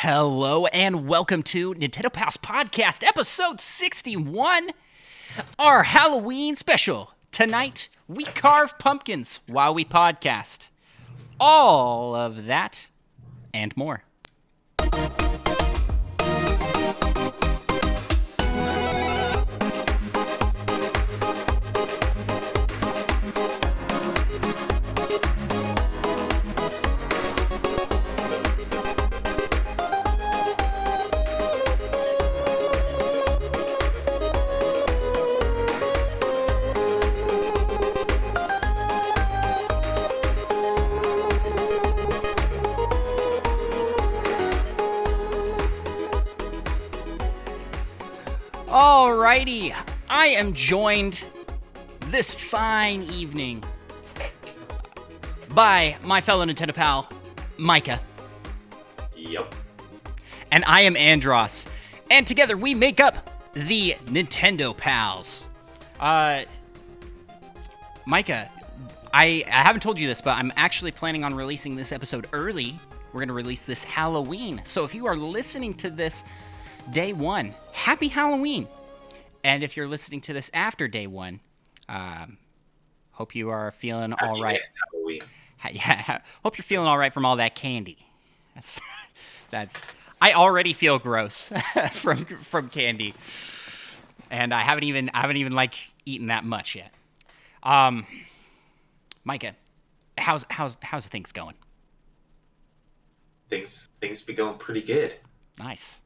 Hello and welcome to Nintendo Pals Podcast, episode 61, our Halloween special. Tonight, we carve pumpkins while we podcast. All of that and more. Alrighty, I am joined this fine evening by my fellow Nintendo pal, Micah. Yep. And I am Andros. And together we make up the Nintendo Pals. Micah, I haven't told you this, but I'm actually planning on releasing this episode early. We're going to release this Halloween. So if you are listening to this day one, happy Halloween. And if you're listening to this after day one, hope you are feeling all right. Next Halloween. Yeah, hope you're feeling all right from all that candy. That's. I already feel gross from candy, and I haven't even like eaten that much yet. Micah, how's things going? Things be going pretty good. Nice.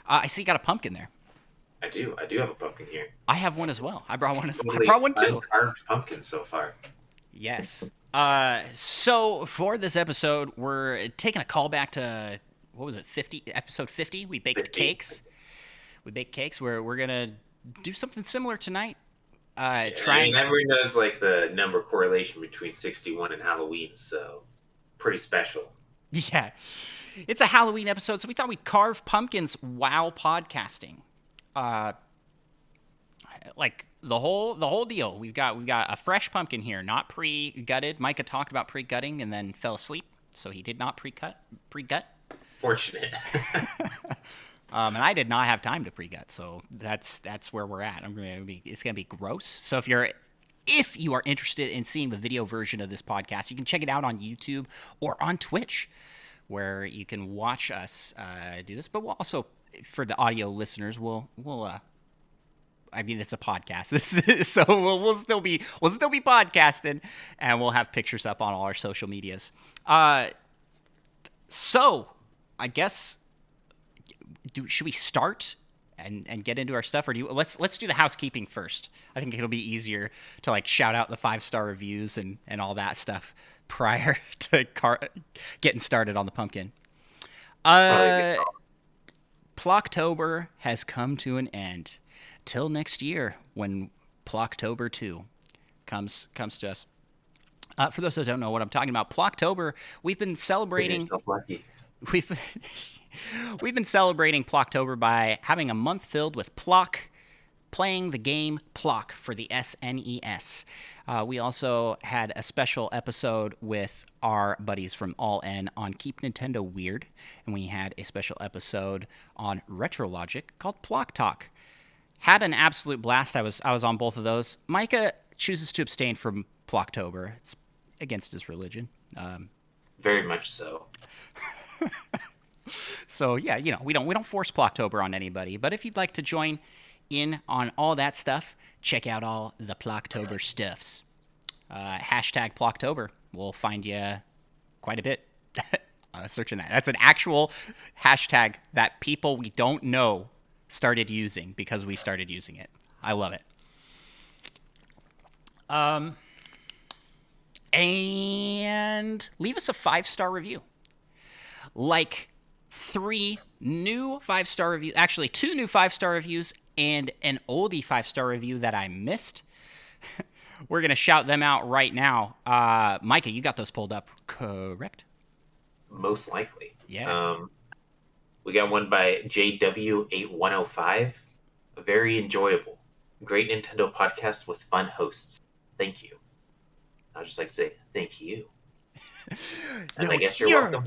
I see you got a pumpkin there. I do have a pumpkin here. I have one as well. I brought one too. Carved pumpkin so far. Yes. So for this episode, we're taking a call back to, what was it, episode 50? We baked 50. Cakes. We're going to do something similar tonight. Everyone knows like the number correlation between 61 and Halloween, so pretty special. Yeah. It's a Halloween episode, so we thought we'd carve pumpkins while podcasting. Like the whole deal. We've got a fresh pumpkin here, not pre-gutted. Micah talked about pre-gutting and then fell asleep, so he did not pre-gut. Fortunate. And I did not have time to pre-gut, so that's where we're at. It's gonna be gross. So if you are interested in seeing the video version of this podcast, you can check it out on YouTube or on Twitch, where you can watch us do this. But we'll also, for the audio listeners, we'll it's a podcast, so we'll still be podcasting, and we'll have pictures up on all our social medias. So I guess should we start and get into our stuff, or let's do the housekeeping first? I think it'll be easier to like shout out the 5-star reviews and all that stuff prior to getting started on the pumpkin. Plocktober has come to an end. Till next year, when Plocktober 2 comes to us. For those that don't know what I'm talking about, Plocktober, we've been celebrating. We've been celebrating Plocktober by having a month filled with playing the game Plock for the SNES. We also had a special episode with our buddies from All N on Keep Nintendo Weird, and we had a special episode on Retro Logic called Plock Talk. Had an absolute blast. I was on both of those. Micah chooses to abstain from Plocktober. It's against his religion. Very much so. So yeah, we don't force Plocktober on anybody. But if you'd like to join in on all that stuff, check out all the Plocktober stuffs. Hashtag Plocktober will find you quite a bit. Searching that. That's an actual hashtag that people we don't know started using because we started using it. I love it. And leave us a 5-star review. Like 3 new 5-star reviews, actually 2 new 5-star reviews and an oldie 5-star review that I missed. We're going to shout them out right now. Micah, you got those pulled up, correct? Most likely. Yeah. We got one by JW8105. Very enjoyable. Great Nintendo podcast with fun hosts. Thank you. I'd just like to say thank you. And I guess you're welcome.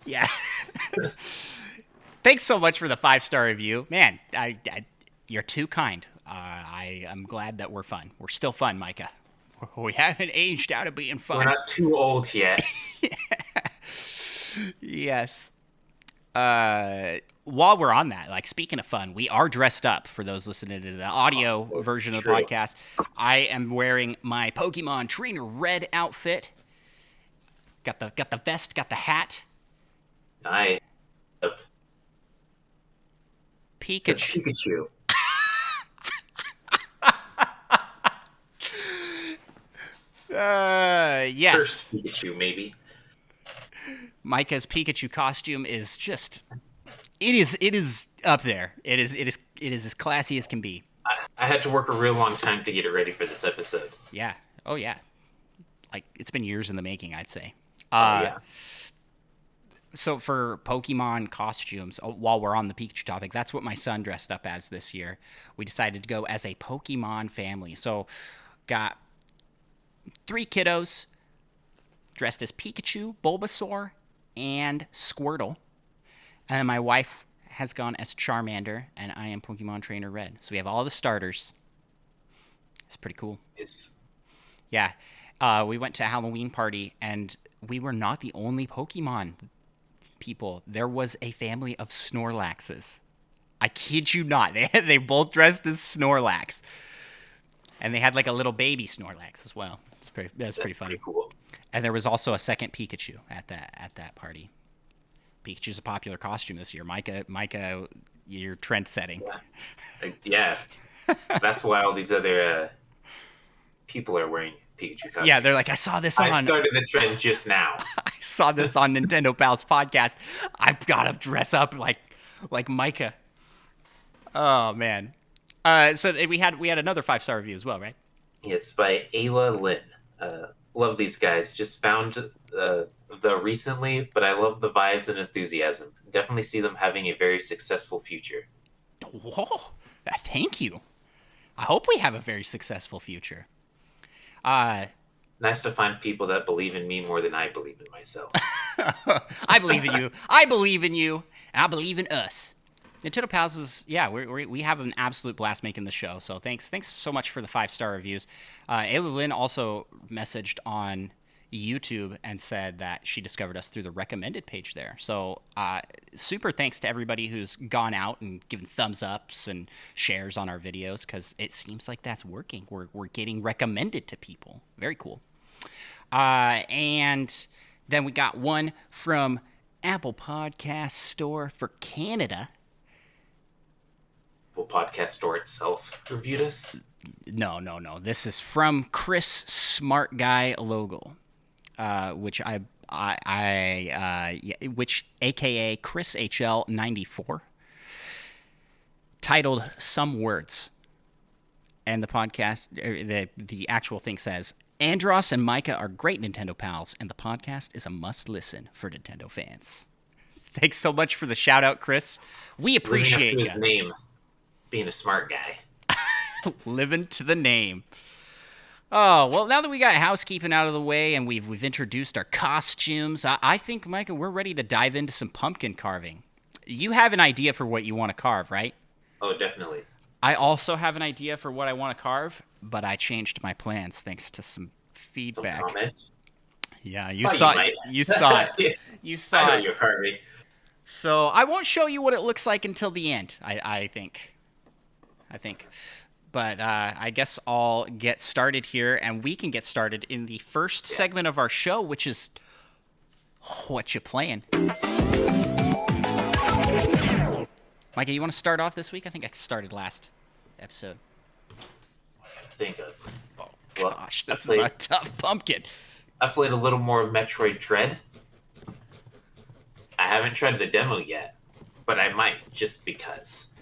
Yeah. Thanks so much for the 5-star review. Man, you're too kind. I'm glad that we're fun. We're still fun, Micah. We haven't aged out of being fun. We're not too old yet. Yes. While we're on that, like speaking of fun, we are dressed up for those listening to the audio version of the podcast. I am wearing my Pokemon Trainer Red outfit. Got the vest, got the hat. Nice. Pikachu. Yes. First Pikachu, maybe. Micah's Pikachu costume is just it is up there. It is as classy as can be. I had to work a real long time to get it ready for this episode. Yeah. Oh yeah. Like it's been years in the making, I'd say. Yeah. So for Pokemon costumes, while we're on the Pikachu topic, that's what my son dressed up as this year. We decided to go as a Pokemon family. So got 3 kiddos dressed as Pikachu, Bulbasaur, and Squirtle. And my wife has gone as Charmander, and I am Pokemon Trainer Red. So we have all the starters. It's pretty cool. Yeah. We went to a Halloween party, and we were not the only Pokemon people. There was a family of Snorlaxes. I kid you not. They both dressed as Snorlax. And they had like a little baby Snorlax as well. That's pretty funny. Pretty cool. And there was also a second Pikachu at that party. Pikachu's a popular costume this year. Micah, you're trend setting. Yeah. That's why all these other people are wearing Pikachu costumes. Yeah, they're like, I saw this on... I started the trend just now. I saw this on Nintendo Pals podcast. I've got to dress up like Micah. Oh, man. So we had another 5-star review as well, right? Yes, by Ayla Lynn. Love these guys. Just found the recently, but I love the vibes and enthusiasm. Definitely see them having a very successful future. Whoa. Thank you. I hope we have a very successful future. Nice to find people that believe in me more than I believe in myself. I believe in you. I believe in you. And I believe in us. Nintendo Pals is, yeah, we have an absolute blast making the show. So thanks so much for the 5-star reviews. Ayla Lynn also messaged on YouTube and said that she discovered us through the recommended page there. So super thanks to everybody who's gone out and given thumbs ups and shares on our videos, because it seems like that's working. We're getting recommended to people. Very cool. And then we got one from Apple Podcast Store for Canada. Podcast Store itself reviewed us? No. This is from Chris Smart Guy Logo, which which AKA Chris HL 94, titled "Some Words," and the podcast, the actual thing says, Andros and Micah are great Nintendo pals, and the podcast is a must listen for Nintendo fans. Thanks so much for the shout out, Chris. We appreciate his name. Being a smart guy. Living to the name. Oh, well, now that we got housekeeping out of the way and we've introduced our costumes, I think, Micah, we're ready to dive into some pumpkin carving. You have an idea for what you want to carve, right? Oh, definitely. I also have an idea for what I want to carve, but I changed my plans thanks to some feedback. Some comments? Yeah, you saw it. You saw it. You saw I know it. you're carving. So I won't show you what it looks like until the end, I think. But I guess I'll get started here, and we can get started in the first segment of our show, which is What You Playing? Micah, you want to start off this week? I think I started last episode. Think of. Oh, Well, gosh, this is a tough pumpkin. I played a little more Metroid Dread. I haven't tried the demo yet, but I might, just because.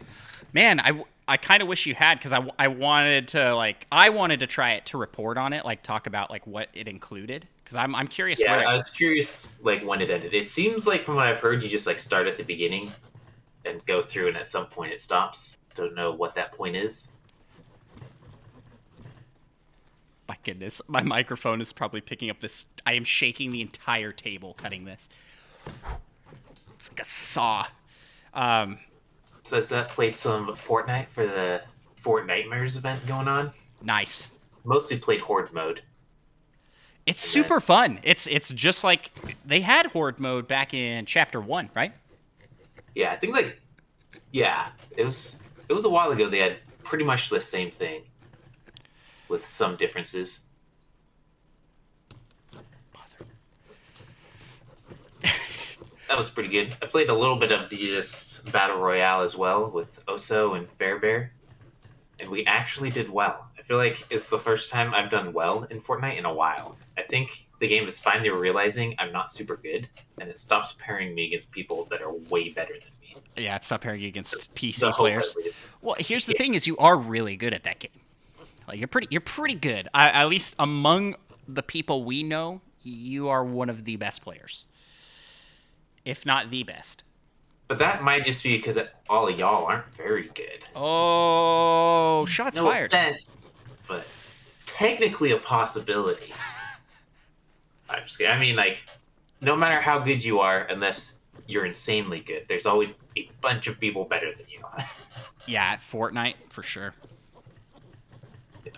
Man, I kind of wish you had, because I wanted to try it to report on it, like talk about like what it included, because I'm curious. Yeah, I was curious like when it ended. It seems like from what I've heard, you just like start at the beginning and go through, and at some point it stops. Don't know what that point is. My goodness, my microphone is probably picking up this. I am shaking the entire table cutting this. It's like a saw. Um, So does that play some Fortnite for the Fortnitemares event going on? nice. Mostly played Horde mode, It's and then super fun. It's just like they had horde mode back in chapter 1, right? yeah, I think like yeah, it was a while ago. They had pretty much the same thing with some differences. That was pretty good. I played a little bit of the just battle royale as well with Oso and Fairbear, and we actually did well. I feel like it's the first time I've done well in Fortnite in a while. I think the game is finally realizing I'm not super good, and it stops pairing me against people that are way better than me. Yeah, it's not pairing against The PC hope at players. least. Well, here's the Yeah, thing: is you are really good at that game. Like you're pretty good. At least among the people we know, you are one of the best players, if not the best. but that might just be because all of y'all aren't very good. Oh, shots No fired. offense, but technically a possibility. I'm just kidding. I mean, like, no matter how good you are, unless you're insanely good, there's always a bunch of people better than you. Yeah, at Fortnite for sure. Yeah.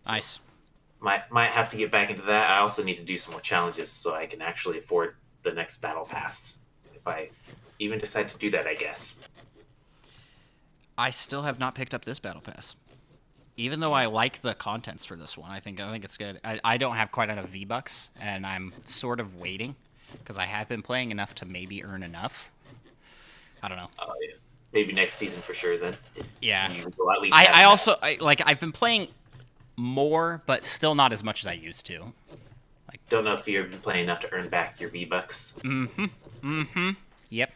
So Nice. might have to get back into that. I also need to do some more challenges so I can actually afford the next battle pass. If I even decide to do that, I guess. I still have not picked up this battle pass. Even though I like the contents for this one, I think it's good. I don't have quite enough V-Bucks, and I'm sort of waiting because I have been playing enough to maybe earn enough. I don't know. Yeah. Maybe next season for sure. Then Yeah, you will at least have I enough. also like I've been playing more, but still not as much as I used to. Don't know if you've been playing enough to earn back your V Bucks. Yep.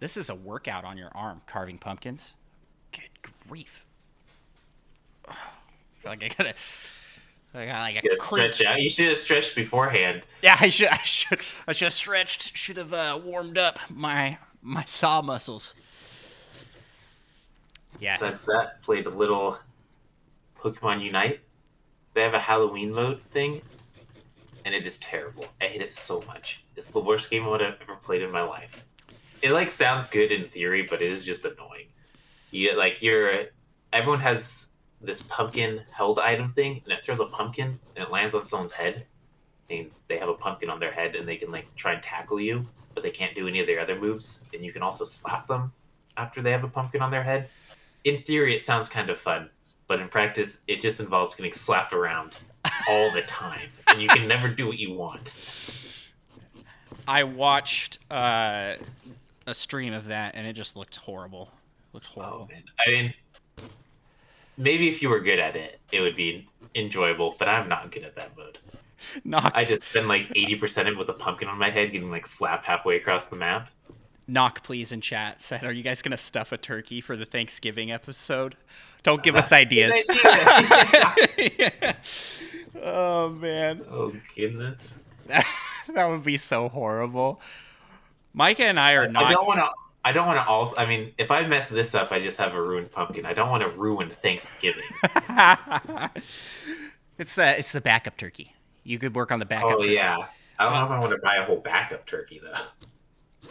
This is a workout on your arm, carving pumpkins. Good grief. I feel like I got like a You gotta creep. stretch out. You should have stretched beforehand. Yeah, I should have stretched. Should have warmed up my saw muscles. Yeah. Since that, played a little Pokemon Unite. They have a Halloween mode thing, and it is terrible. I hate it so much. It's the worst game mode I've ever played in my life. It like sounds good in theory, but it is just annoying. You get like everyone has this pumpkin held item thing, and it throws a pumpkin and it lands on someone's head. And they have a pumpkin on their head, and they can like try and tackle you, but they can't do any of their other moves. And you can also slap them after they have a pumpkin on their head. In theory, it sounds kind of fun, but in practice, it just involves getting slapped around all the time, and you can never do what you want. I watched a stream of that, and it just looked horrible. Looked Oh horrible. man, I mean, maybe if you were good at it, it would be enjoyable. But I'm not good at that mode. Knock, I just spend like 80% of it with a pumpkin on my head, getting like slapped halfway across the map. knock, please in chat said, "Are you guys gonna stuff a turkey for the Thanksgiving episode? Don't give us ideas." Good idea. Yeah. Oh man, Oh goodness. that would be so horrible. Micah and I are I not. don't want to. I don't want to also. I mean, if I mess this up, I just have a ruined pumpkin. I don't want to ruin Thanksgiving. It's the backup turkey. You could work on the backup Oh turkey. yeah. I don't know if I want to buy a whole backup turkey though.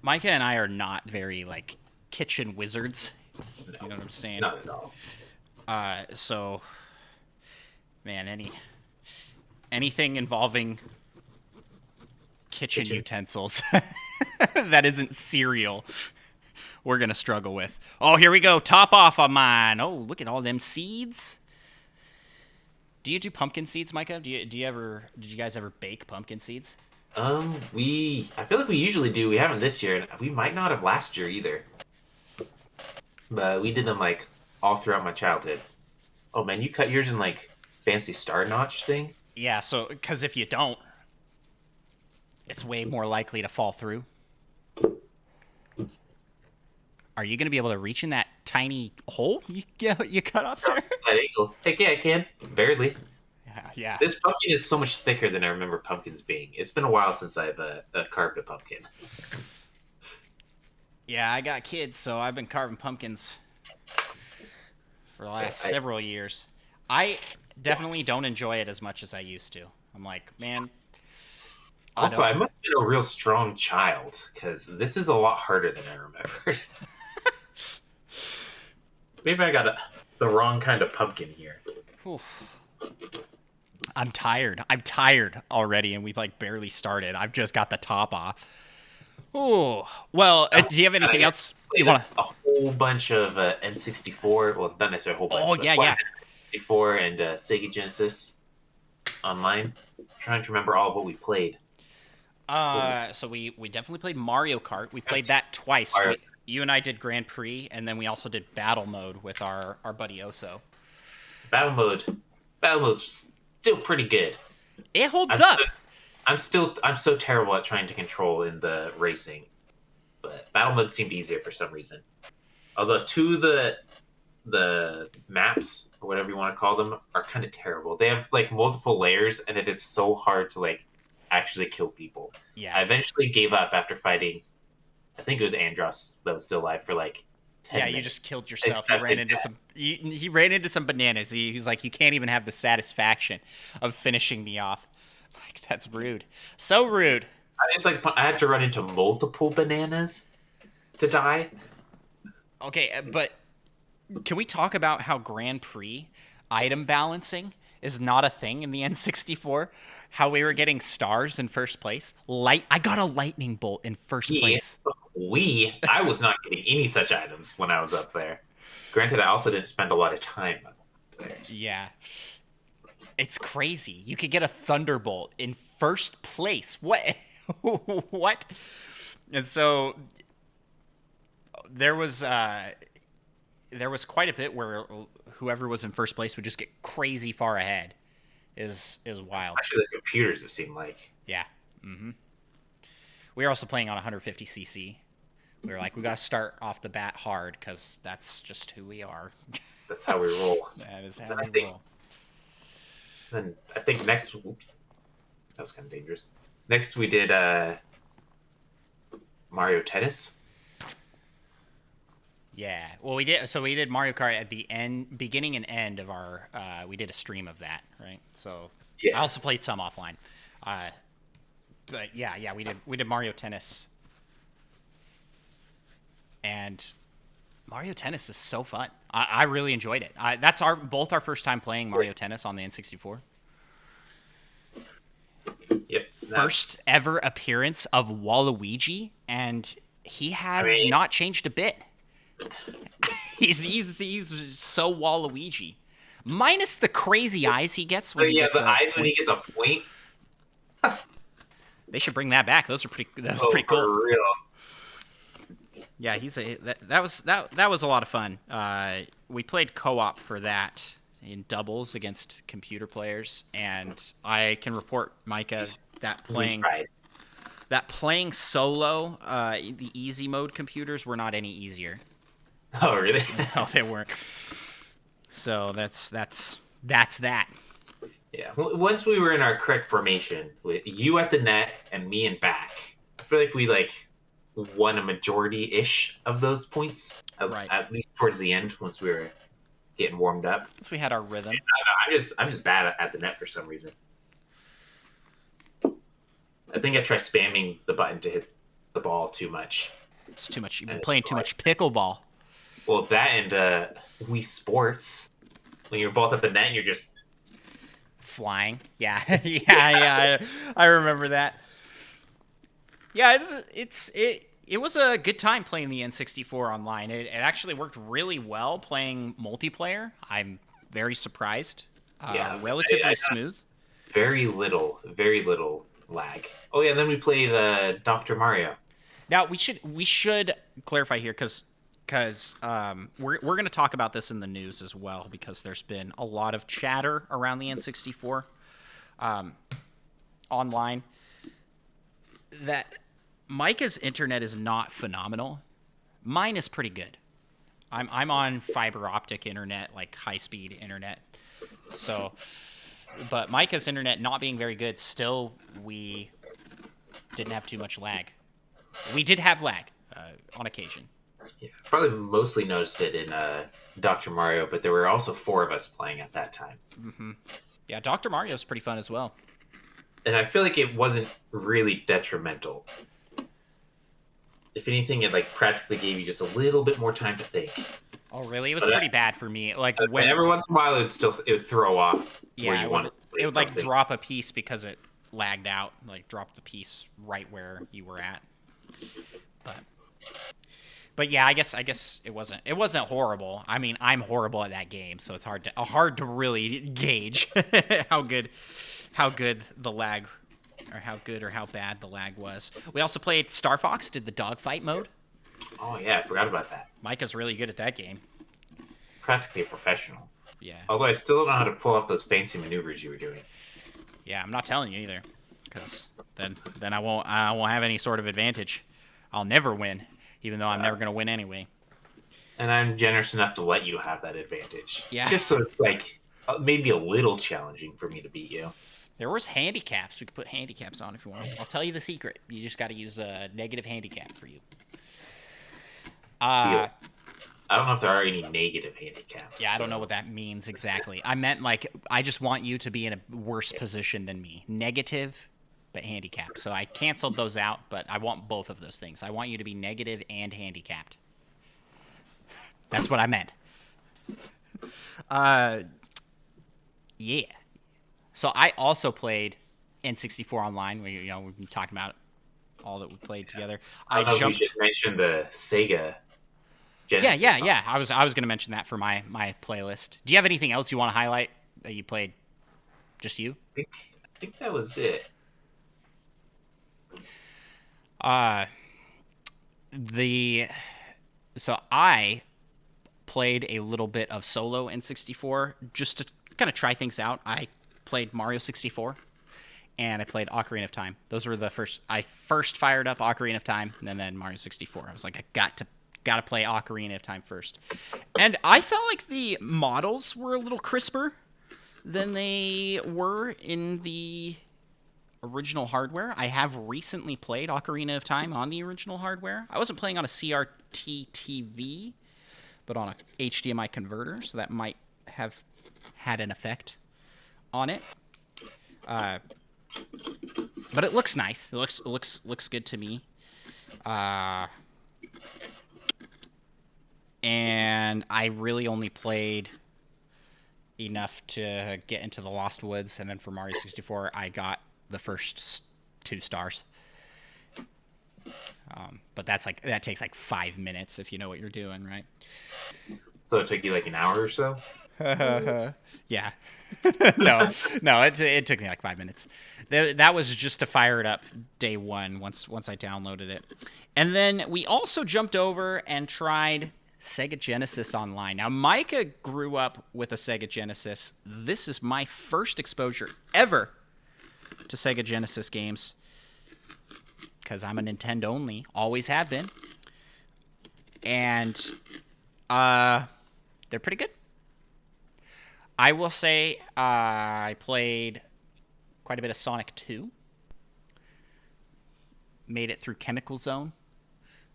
Micah and I are not very like kitchen wizards. No, You know what I'm saying? not at all. So, man, anything involving kitchen Kitchens. utensils that isn't cereal, we're gonna struggle with. Oh, here we go. Top off on mine. Oh, look at all them seeds. Do you do pumpkin seeds, Micah? Did you guys ever bake pumpkin seeds? I feel like we usually do. We haven't this year, and we might not have last year either. But we did them like all throughout my childhood. Oh man, you cut yours in like fancy star notch thing? Yeah. So, because if you don't, it's way more likely to fall through. Are you going to be able to reach in that tiny hole you cut off there? That angle. Heck yeah, I can. Barely. Yeah. This pumpkin is so much thicker than I remember pumpkins being. It's been a while since I've carved a pumpkin. Yeah, I got kids, so I've been carving pumpkins for the last Yeah, several years. I definitely don't enjoy it as much as I used to. I'm like, man, I Also, know. I must have been a real strong child because this is a lot harder than I remembered. Maybe I got the wrong kind of pumpkin here. Oof. I'm tired. I'm tired already, and we've like barely started. I've just got the top off. Oh well. Oh, Do you have and I anything guess else I you played want to? a whole bunch of N64. Well, not necessarily a whole Oh bunch, but yeah, quite a yeah. bit of N64 and Sega Genesis online. Trying to remember all of what we played. Holy So we definitely played Mario Kart. We played gosh. that twice. Mario You and I did Grand Prix, and then we also did Battle Mode with our buddy Oso. Battle mode. Battle mode's still pretty good. It holds I'm up. I'm so terrible at trying to control in the racing, but battle mode seemed easier for some reason. Although two of the maps or whatever you want to call them are kind of terrible. They have like multiple layers, and it is so hard to like actually kill people. Yeah, I eventually gave up after fighting. I think it was Andros that was still alive for like yeah. 10 You minutes. just killed I yourself. You ran accepted into that. some. He ran into some bananas. He's like, you can't even have the satisfaction of finishing me off. Like that's rude. So rude. I had to run into multiple bananas to die. Okay, but can we talk about how Grand Prix item balancing is not a thing in the N64? How we were getting stars in first place. I got a lightning bolt in first We, place. I was not getting any such items when I was up there. Granted, I also didn't spend a lot of time up there. Yeah. It's crazy. You could get a thunderbolt in first place. What? What? And so there was uh there was quite a bit where whoever was in first place would just get crazy far ahead. Is wild. Especially the computers, it seemed like. Yeah. We were also playing on 150cc. We were like, we got to start off the bat hard because that's just who we are. That's how we roll. That is how Then I we think roll. then I think next whoops. That was kind of dangerous. Next we did Mario Tennis. Yeah. Well, we did. So we did Mario Kart at the end, beginning and end of our. We did a stream of that, right? So I Yeah. also played some offline. Uh, but yeah, we did Mario Tennis, and Mario Tennis is so fun. I really enjoyed it. That's both our first time playing Mario Tennis on the N64. Yep. First ever appearance of Waluigi, and he has I mean- not changed a bit. He's so Waluigi, minus the crazy eyes he gets when But he yeah, gets the a eyes when point. he gets a point. They should bring that back. That was Oh, pretty cool. for real. Yeah, that was a lot of fun. We played co-op for that in doubles against computer players, and I can report, Micah, that We tried. playing solo, the easy mode computers were not any easier. Oh, really? No, they weren't. So that's that. Yeah. Once we were in our correct formation, with you at the net and me in back, I feel like we won a majority ish of those points. Right. At least towards the end, once we were getting warmed up. Once we had our rhythm. I'm just bad at the net for some reason. I think I try spamming the button to hit the ball too much. It's too much. You've been And playing it's too like- much pickleball. Well, that and Wii Sports. When you're both at the net, and you're just Flying. Yeah. Yeah. I remember that. Yeah, it was a good time playing the N64 online. It actually worked really well playing multiplayer. I'm very surprised. Yeah, Relatively I- smooth. very little lag. Oh yeah, and then we played Dr. Mario. Now we should clarify here because we're going to talk about this in the news as well because there's been a lot of chatter around the N64 online that Micah's internet is not phenomenal. Mine is pretty good. I'm on fiber optic internet, like high speed internet. So, but Micah's internet not being very good, still we didn't have too much lag. We did have lag on occasion. Yeah, probably mostly noticed it in Dr. Mario, but there were also 4 of us playing at that time. Yeah, Dr. Mario's pretty fun as well. and I feel like it wasn't really detrimental. If anything, it like practically gave you just a little bit more time to think. Oh, really? It was But pretty bad for me. Like when, every once in a while, it would throw off where yeah, you wanted to it play would like something. drop a piece because it lagged out. Like drop the piece right where you were at. But yeah, I guess it wasn't horrible. I mean, I'm horrible at that game, so it's hard to really gauge how good the lag, or how good or how bad the lag was. We also played Star Fox, did the dogfight mode. Oh yeah, I forgot about that. Micah's really good at that game. Practically a professional. Yeah. Although I still don't know how to pull off those fancy maneuvers you were doing. Yeah, I'm not telling you either, because then I won't have any sort of advantage. I'll never win, even though I'm never gonna win anyway. And I'm generous enough to let you have that advantage. Yeah. Just so it's like maybe a little challenging for me to beat you. There was handicaps. We could put handicaps on if you want. I'll tell you the secret. You just got to use a negative handicap for you. I don't know if there are any negative handicaps. Yeah, I don't know what that means exactly. I meant like I just want you to be in a worse position than me. Negative, but handicap. So I canceled those out, but I want both of those things. I want you to be negative and handicapped. That's what I meant. Yeah. So I also played N64 Online. We've been talking about all that we played together. I don't know if we should mention the Sega Genesis. Yeah. I was going to mention that for my playlist. Do you have anything else you want to highlight that you played? Just you? I think that was it. So I played a little bit of solo N64 just to kind of try things out. I played Mario 64 and I played Ocarina of Time. Those were I first fired up Ocarina of Time and then Mario 64. I was like, I got to play Ocarina of Time first. And I felt like the models were a little crisper than they were in the original hardware. I have recently played Ocarina of Time on the original hardware. I wasn't playing on a CRT TV, but on a HDMI converter, so that might have had an effect on it. But it looks nice. It looks good to me. And I really only played enough to get into the Lost Woods, and then for Mario 64, I got the first 2 stars. But that takes like 5 minutes if you know what you're doing, right? So it took you like an hour or so? Yeah. No, it took me like 5 minutes. That was just to fire it up day one once I downloaded it. And then we also jumped over and tried Sega Genesis Online. Now, Micah grew up with a Sega Genesis. This is my first exposure ever to Sega Genesis games, because I'm a Nintendo only, always have been. And they're pretty good. I will say I played quite a bit of Sonic 2. Made it through Chemical Zone.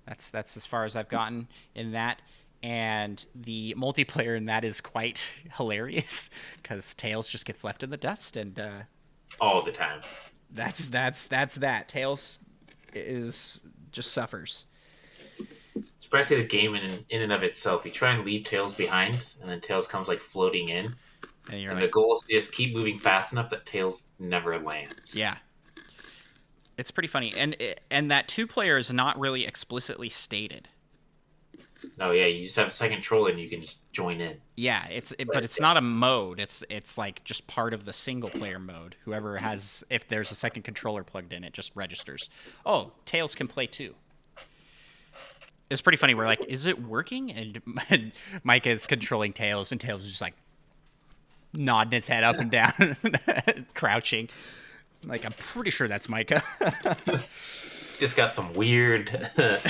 That's as far as I've gotten in that. And the multiplayer in that is quite hilarious, because Tails just gets left in the dust, and all the time. That's that. Tails just suffers. Especially the game in and of itself. You try and leave Tails behind, and then Tails comes like floating in. And the goal is to just keep moving fast enough that Tails never lands. Yeah. It's pretty funny. And that 2-player is not really explicitly stated. No, yeah, you just have a second controller and you can just join in. Yeah, but it's not a mode. It's like just part of the single player mode. If there's a second controller plugged in, it just registers. Oh, Tails can play too. It's pretty funny. We're like, is it working? And Mike is controlling Tails, and Tails is just like nodding his head up and down, crouching. Like, I'm pretty sure that's Micah. Just got some weird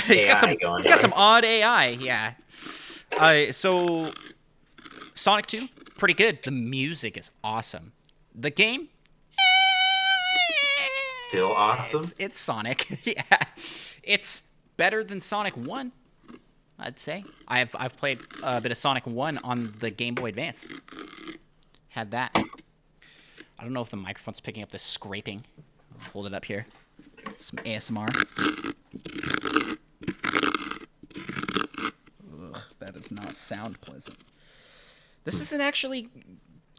He's got some odd AI, yeah. So Sonic 2, pretty good. The music is awesome. The game, still awesome. It's Sonic. Yeah. It's better than Sonic 1, I'd say. I've played a bit of Sonic 1 on the Game Boy Advance. Had that. I don't know if the microphone's picking up this scraping. Hold it up here. Some ASMR. Ugh, that does not sound pleasant. This isn't actually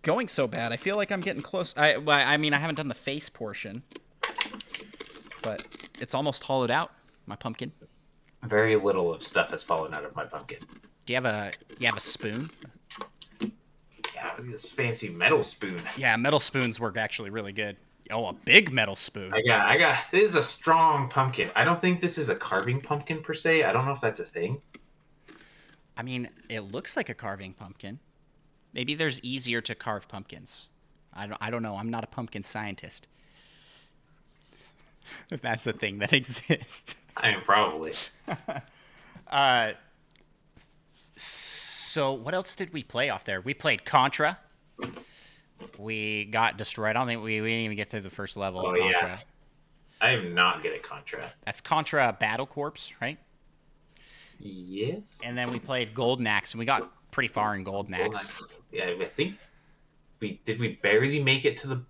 going so bad. I feel like I'm getting close. I mean, I haven't done the face portion, but it's almost hollowed out. My pumpkin. Very little of stuff has fallen out of my pumpkin. Do you have a spoon? Yeah, this fancy metal spoon. Yeah, metal spoons work actually really good. Oh, a big metal spoon. I got. This is a strong pumpkin. I don't think this is a carving pumpkin per se. I don't know if that's a thing. I mean, it looks like a carving pumpkin. Maybe there's easier to carve pumpkins. I don't know. I'm not a pumpkin scientist. If that's a thing that exists. I mean, probably. So what else did we play off there? We played Contra. We got destroyed. I don't think we didn't even get through the first level of Contra. Yeah. I am not good at Contra. That's Contra Battle Corps, right? Yes. And then we played Golden Axe, and we got pretty far in Golden Axe. Yeah, I think we barely make it to the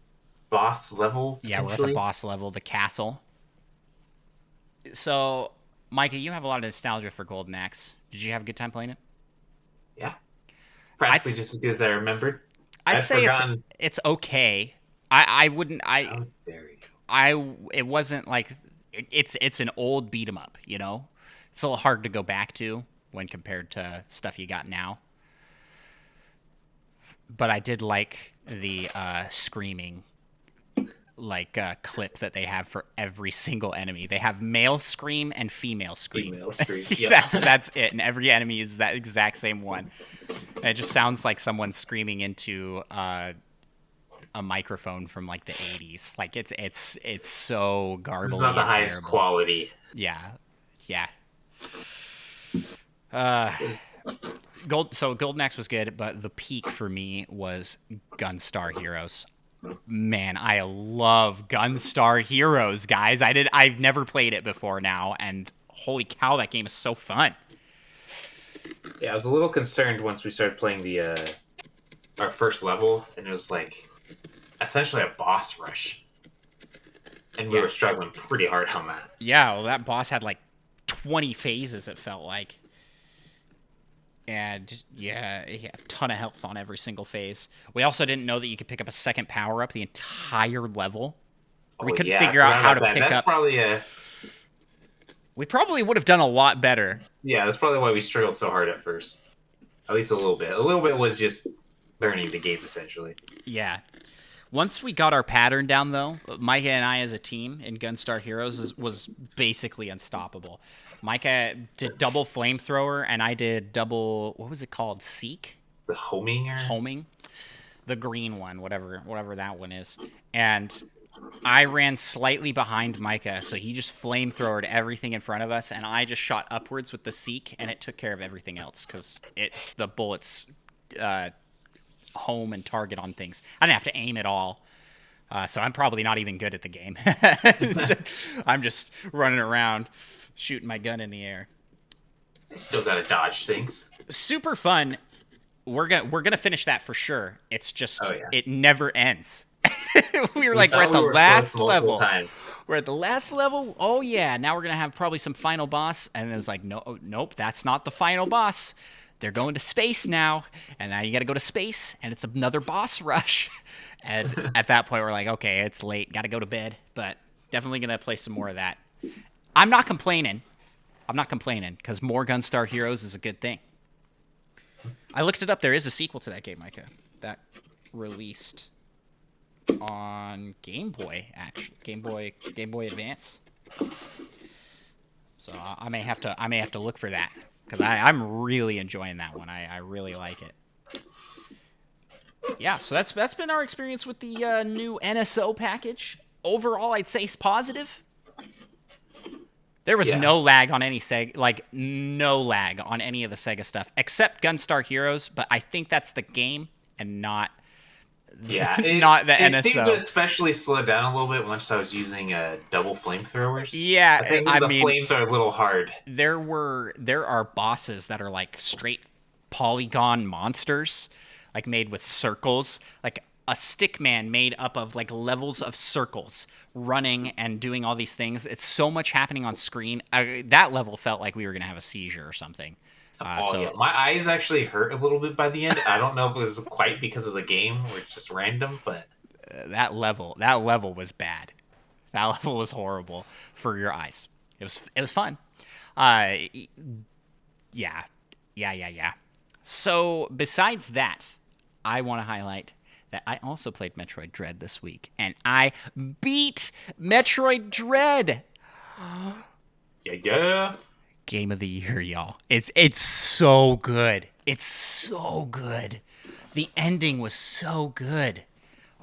boss level. Yeah, we're at the boss level, the castle. So, Micah, you have a lot of nostalgia for Golden Axe. Did you have a good time playing it? Yeah. Practically just as good as I remembered. I'd say it's okay. I wouldn't. How dare you. It wasn't like it's an old beat 'em up. You know, it's a little hard to go back to when compared to stuff you got now. But I did like the screaming clip that they have for every single enemy. They have male scream and female scream. Female scream. Yep. That's it, and every enemy uses that exact same one. And it just sounds like someone screaming into a microphone from like the 80s. Like it's so garbly. It's not the highest terrible. quality. Yeah. Golden Axe was good, but the peak for me was Gunstar Heroes. Man, I love Gunstar Heroes, guys. I've never played it before now, and holy cow, that game is so fun. Yeah, I was a little concerned once we started playing our first level, and it was like essentially a boss rush. And we were struggling pretty hard on that. Yeah, well, that boss had like 20 phases, it felt like. And yeah, he had a ton of health on every single phase. We also didn't know that you could pick up a second power up the entire level. We couldn't figure out how to pick up. We probably would have done a lot better. Yeah, that's probably why we struggled so hard at first. At least a little bit. A little bit was just learning the game, essentially. Yeah. Once we got our pattern down, though, Micah and I as a team in Gunstar Heroes was basically unstoppable. Micah did double flamethrower, and I did double, what was it called? Seek? The homing? Homing. The green one, whatever that one is. And I ran slightly behind Micah, so he just flamethrowered everything in front of us, and I just shot upwards with the Seek, and it took care of everything else, because the bullets home and target on things. I didn't have to aim at all. So I'm probably not even good at the game. I'm just running around, shooting my gun in the air. Still gotta dodge things. Super fun. We're gonna finish that for sure. It's just it never ends. we're at the last level. We're at the last level. Oh yeah, now we're gonna have probably some final boss. And it was like, nope, that's not the final boss. They're going to space now, and now you got to go to space, and it's another boss rush. And at that point, we're like, okay, it's late, got to go to bed, but definitely going to play some more of that. I'm not complaining, because more Gunstar Heroes is a good thing. I looked it up. There is a sequel to that game, Micah, that released on Game Boy, actually. Game Boy Advance. So I may have to look for that. Because I'm really enjoying that one. I really like it. Yeah, so that's been our experience with the new NSO package. Overall, I'd say it's positive. There was no lag on any Sega, no lag on any of the Sega stuff, except Gunstar Heroes, but I think that's the game and not not the NSO. It seems to especially slowed down a little bit once I was using double flamethrowers. Yeah, I think the flames are a little hard. There are bosses that are like straight polygon monsters, like made with circles, like a stick man made up of like levels of circles running and doing all these things. It's so much happening on screen. That level felt like we were gonna have a seizure or something. Oh yeah, my eyes actually hurt a little bit by the end. I don't know if it was quite because of the game or it's just random, but that level was bad. That level was horrible for your eyes. It was fun. Yeah. So besides that, I want to highlight that I also played Metroid Dread this week, and I beat Metroid Dread. yeah. Game of the year, y'all. It's so good. It's so good. The ending was so good.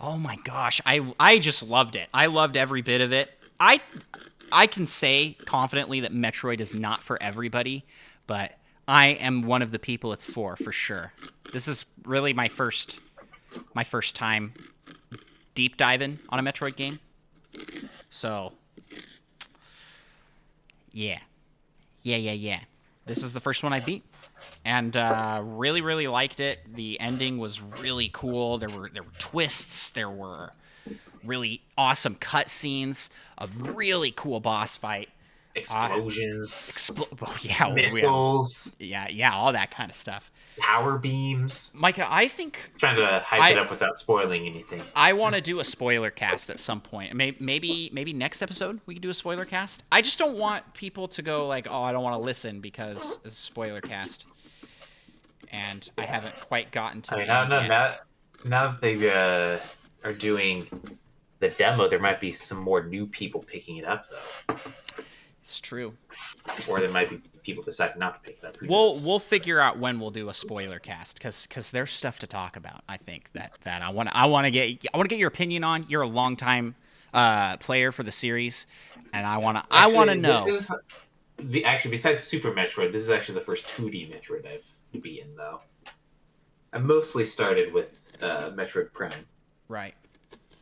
Oh my gosh, I just loved it. I loved every bit of it. I can say confidently that Metroid is not for everybody, but I am one of the people it's for sure. This is really my first time deep diving on a Metroid game. So, yeah. This is the first one I beat, and really liked it. The ending was really cool. There were twists. There were really awesome cutscenes. A really cool boss fight. Explosions. Yeah, missiles. Yeah, all that kind of stuff. Power beams. Micah, I think trying to hype it up without spoiling anything. I want to do a spoiler cast at some point. Maybe next episode we can do a spoiler cast. I just don't want people to go like, "Oh, I don't want to listen because it's a spoiler cast." And I haven't quite gotten to now that they are doing the demo, there might be some more new people picking it up though. It's true. Or there might be people decide not to pick it up. We'll figure out when we'll do a spoiler cast because there's stuff to talk about. I think that I want to get your opinion on. You're a longtime player for the series, and I want to know. Actually, besides Super Metroid, this is actually the first 2D Metroid I've beaten though. I mostly started with Metroid Prime. Right.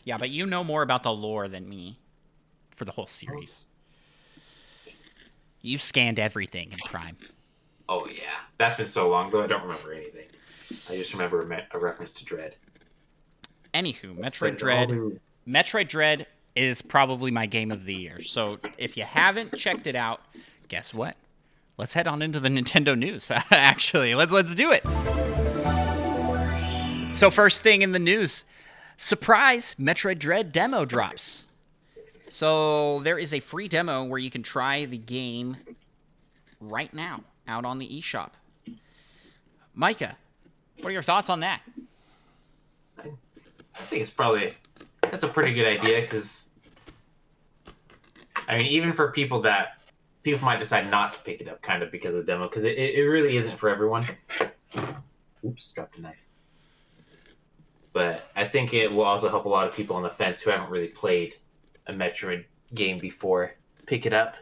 Yeah, but you know more about the lore than me for the whole series. You scanned everything in Prime. Oh, yeah. That's been so long, though, I don't remember anything. I just remember a reference to Dread. Anywho, Metroid Dread is probably my game of the year. So if you haven't checked it out, guess what? Let's head on into the Nintendo news. Actually, let's do it. So first thing in the news, surprise, Metroid Dread demo drops. So there is a free demo where you can try the game right now out on the eShop. Micah, what are your thoughts on that? I think that's a pretty good idea because, I mean, even for people might decide not to pick it up kind of because of the demo because it really isn't for everyone. Oops, dropped a knife. But I think it will also help a lot of people on the fence who haven't really played a Metroid game before pick it up.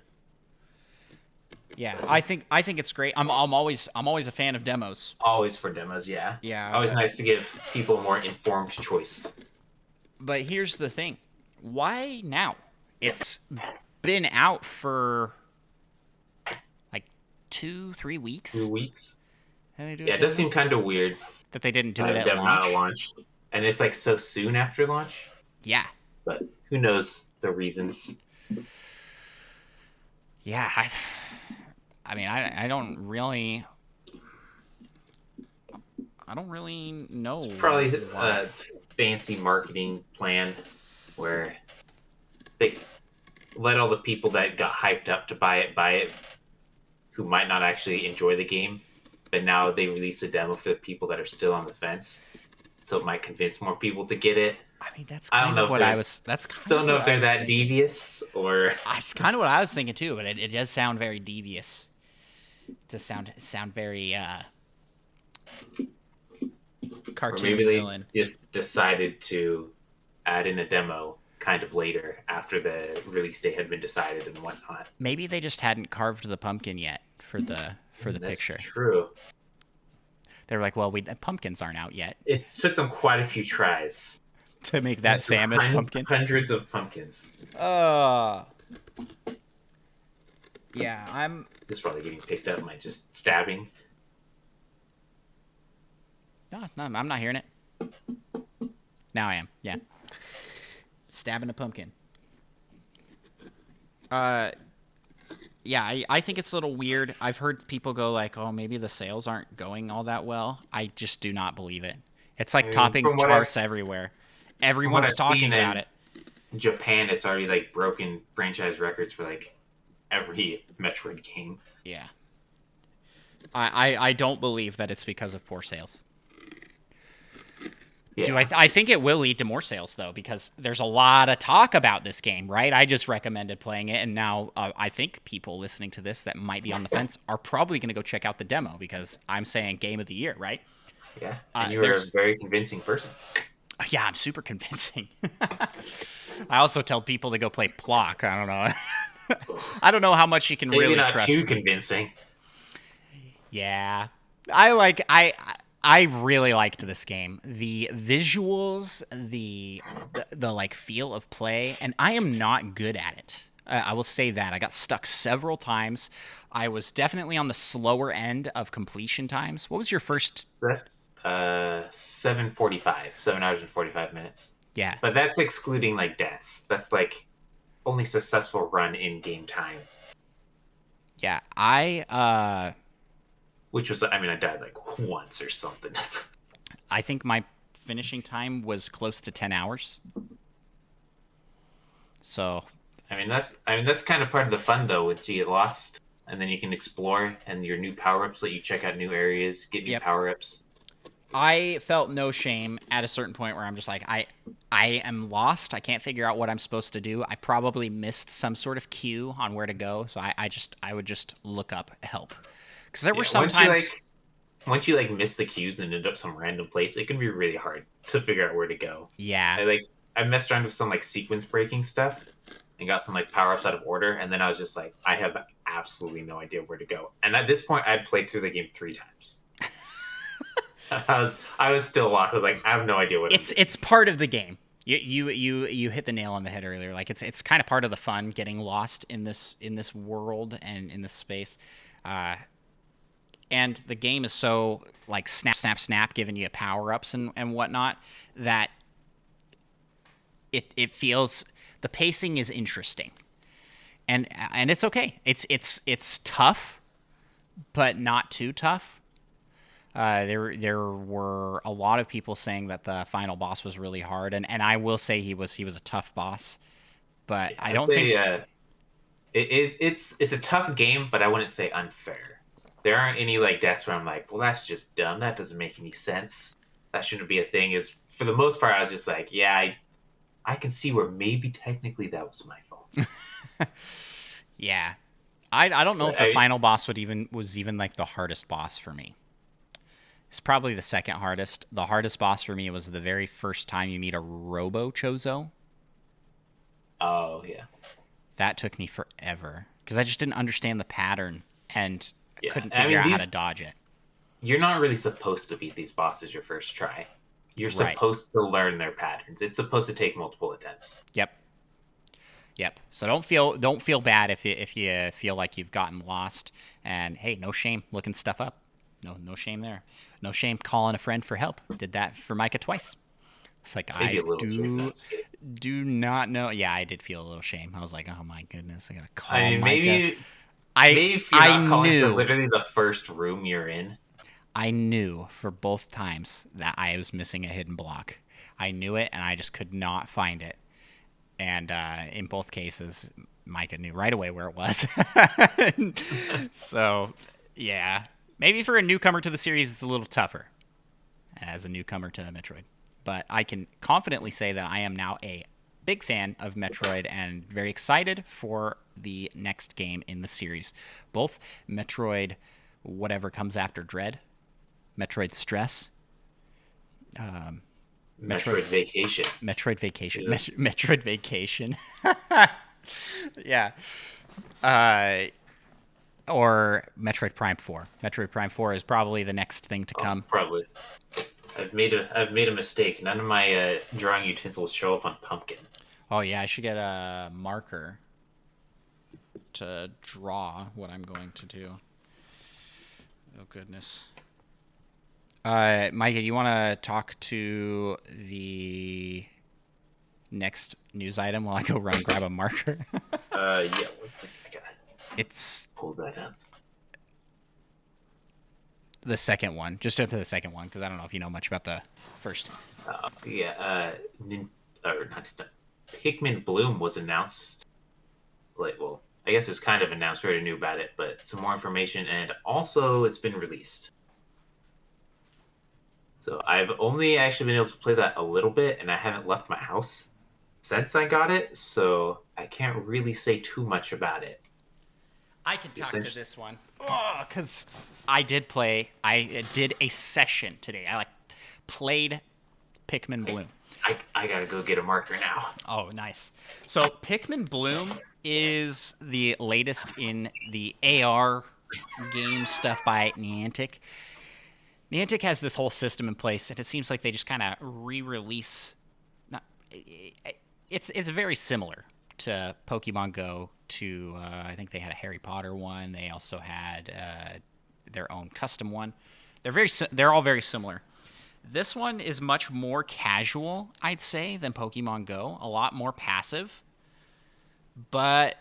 Yeah, I think it's great. I'm always a fan of demos. Always for demos, yeah. Yeah. Always nice to give people a more informed choice. But here's the thing. Why now? It's been out for like 2-3 weeks. 2 weeks. Yeah, it does seem kind of weird that they didn't do it at launch. And it's like so soon after launch. Yeah. But who knows the reasons? Yeah, I mean, I don't really know. It's probably a fancy marketing plan where they let all the people that got hyped up to buy it, who might not actually enjoy the game, but now they release a demo for the people that are still on the fence, so it might convince more people to get it. I mean, that's kind of what I was. That's kind don't know if they're that devious or. It's kind of what I was thinking too, but it does sound very devious. To sound very cartoon. Or maybe they villain. just decided to add in a demo kind of later after the release date had been decided and whatnot. Maybe they just hadn't carved the pumpkin yet for the That's picture. True. They were like, well, the pumpkins aren't out yet. It took them quite a few tries to make that Samus pumpkin. Hundreds of pumpkins. Yeah, I'm. This is probably getting picked up. Am I just stabbing? No, I'm not hearing it. Now I am. Yeah. Stabbing a pumpkin. Yeah, I think it's a little weird. I've heard people go like, "Oh, maybe the sales aren't going all that well." I just do not believe it. It's I like mean, topping charts everywhere. from what Everyone's I've talking seen about in it. Japan, it's already like broken franchise records for like every Metroid game. Yeah. I don't believe that it's because of poor sales. Yeah. I think it will lead to more sales though, because there's a lot of talk about this game, right? I just recommended playing it, and now I think people listening to this that might be on the fence are probably going to go check out the demo because I'm saying game of the year, right? Yeah. And you are a There's very convincing person. Yeah, I'm super convincing. I also tell people to go play Plock. I don't know. I don't know how much you can Maybe really not trust too me. convincing. Yeah. I really liked this game. The visuals, the like feel of play, and I am not good at it. I will say that. I got stuck several times. I was definitely on the slower end of completion times. What was your first? That's 7:45, 7 hours and 45 minutes. Yeah. But that's excluding like deaths. That's like only successful run in game time. Yeah. Which was, I mean, I died like once or something. I think my finishing time was close to 10 hours. So, I mean that's kind of part of the fun though. Once you get lost, and then you can explore, and your new power ups let you check out new areas, get new yep. power ups. I felt no shame at a certain point where I'm just like, I am lost. I can't figure out what I'm supposed to do. I probably missed some sort of cue on where to go. So I would just look up help. Because there were Yeah, sometimes. once you like miss the cues and end up some random place, it can be really hard to figure out where to go. Yeah. I messed around with some like sequence breaking stuff and got some like power ups out of order, and then I was just like, I have absolutely no idea where to go. And at this point, I'd played through the game 3 times. I was still lost. I was like, I have no idea what It's part of the game. You hit the nail on the head earlier. Like it's kind of part of the fun getting lost in this world and in this space. And the game is so like snap snap snap giving you power ups and whatnot that it feels the pacing is interesting. And it's okay. It's tough, but not too tough. There were a lot of people saying that the final boss was really hard, and I will say he was a tough boss, but Yeah, I don't think. it's a tough game, but I wouldn't say unfair. There aren't any like deaths where I'm like, well, that's just dumb. That doesn't make any sense. That shouldn't be a thing. Is for the most part, I was just like, yeah, I can see where maybe technically that was my fault. Yeah, I don't know if But the final boss was even like the hardest boss for me. It's probably the second hardest. The hardest boss for me was the very first time you meet a Robo Chozo. Oh yeah, That took me forever because I just didn't understand the pattern and yeah. couldn't I figure mean, out how to these dodge it. you're not really supposed to beat these bosses your first try. You're Right. supposed to learn their patterns. It's supposed to take multiple attempts. Yep. Yep. So don't feel bad if you feel like you've gotten lost. And hey, no shame looking stuff up. No shame there. No shame calling a friend for help. Did that for Micah twice. It's like Maybe I a little shame. No, I'm just kidding. do not know. Yeah, I did feel a little shame. I was like, oh my goodness, I gotta I call mean, Micah. maybe if you're I not calling for knew literally the first room you're in. I knew for both times that I was missing a hidden block. I knew it, and I just could not find it. And in both cases, Micah knew right away where it was. So, yeah. Maybe for a newcomer to the series, it's a little tougher as a newcomer to Metroid. But I can confidently say that I am now a big fan of Metroid and very excited for the next game in the series. Both Metroid, whatever comes after Dread, Metroid Stress, Metroid Vacation. Metroid Vacation, Yeah. Metroid Vacation. Yeah. Or Metroid Prime 4. Metroid Prime 4 is probably the next thing to come. Probably. I've made a mistake. None of my drawing utensils show up on Pumpkin. Oh yeah, I should get a marker to draw what I'm going to do. Oh goodness. Micah, do you want to talk to the next news item while I go run and grab a marker? Yeah, let's see. I gotta It's pull that up. the second one. Just up to the second one, because I don't know if you know much about the first. Or not Pikmin Bloom was announced. Like, well, I guess it was kind of announced. We already knew about it, but some more information, and also it's been released. So I've only actually been able to play that a little bit, and I haven't left my house since I got it, so I can't really say too much about it. I can talk to this one. Because I did play. I did a session today. I played Pikmin Bloom. I gotta go get a marker now. Oh, nice. So Pikmin Bloom is the latest in the AR game stuff by Niantic. Niantic has this whole system in place, and it seems like they just kind of re-release. It's very similar to Pokemon Go. To I think they had a Harry Potter one. They also had their own custom one. They're all very similar. This one is much more casual, I'd say, than Pokemon Go. A lot more passive, but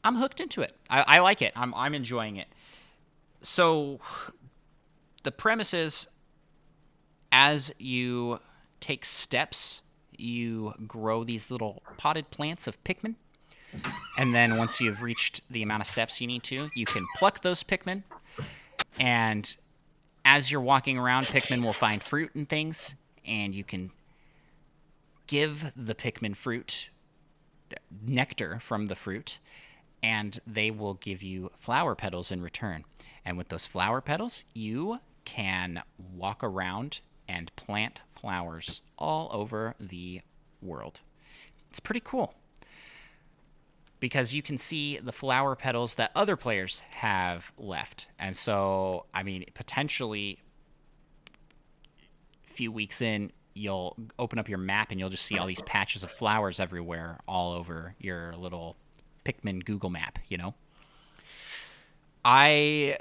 I'm hooked into it. I like it. I'm enjoying it. So the premise is, as you take steps, you grow these little potted plants of Pikmin. And then once you've reached the amount of steps you need to, you can pluck those Pikmin. And as you're walking around, Pikmin will find fruit and things. And you can give the Pikmin fruit nectar from the fruit. And they will give you flower petals in return. And with those flower petals, you can walk around and plant flowers all over the world. It's pretty cool, because you can see the flower petals that other players have left. And so, I mean, potentially a few weeks in, you'll open up your map and you'll just see all these patches of flowers everywhere all over your little Pikmin Google map, you know? I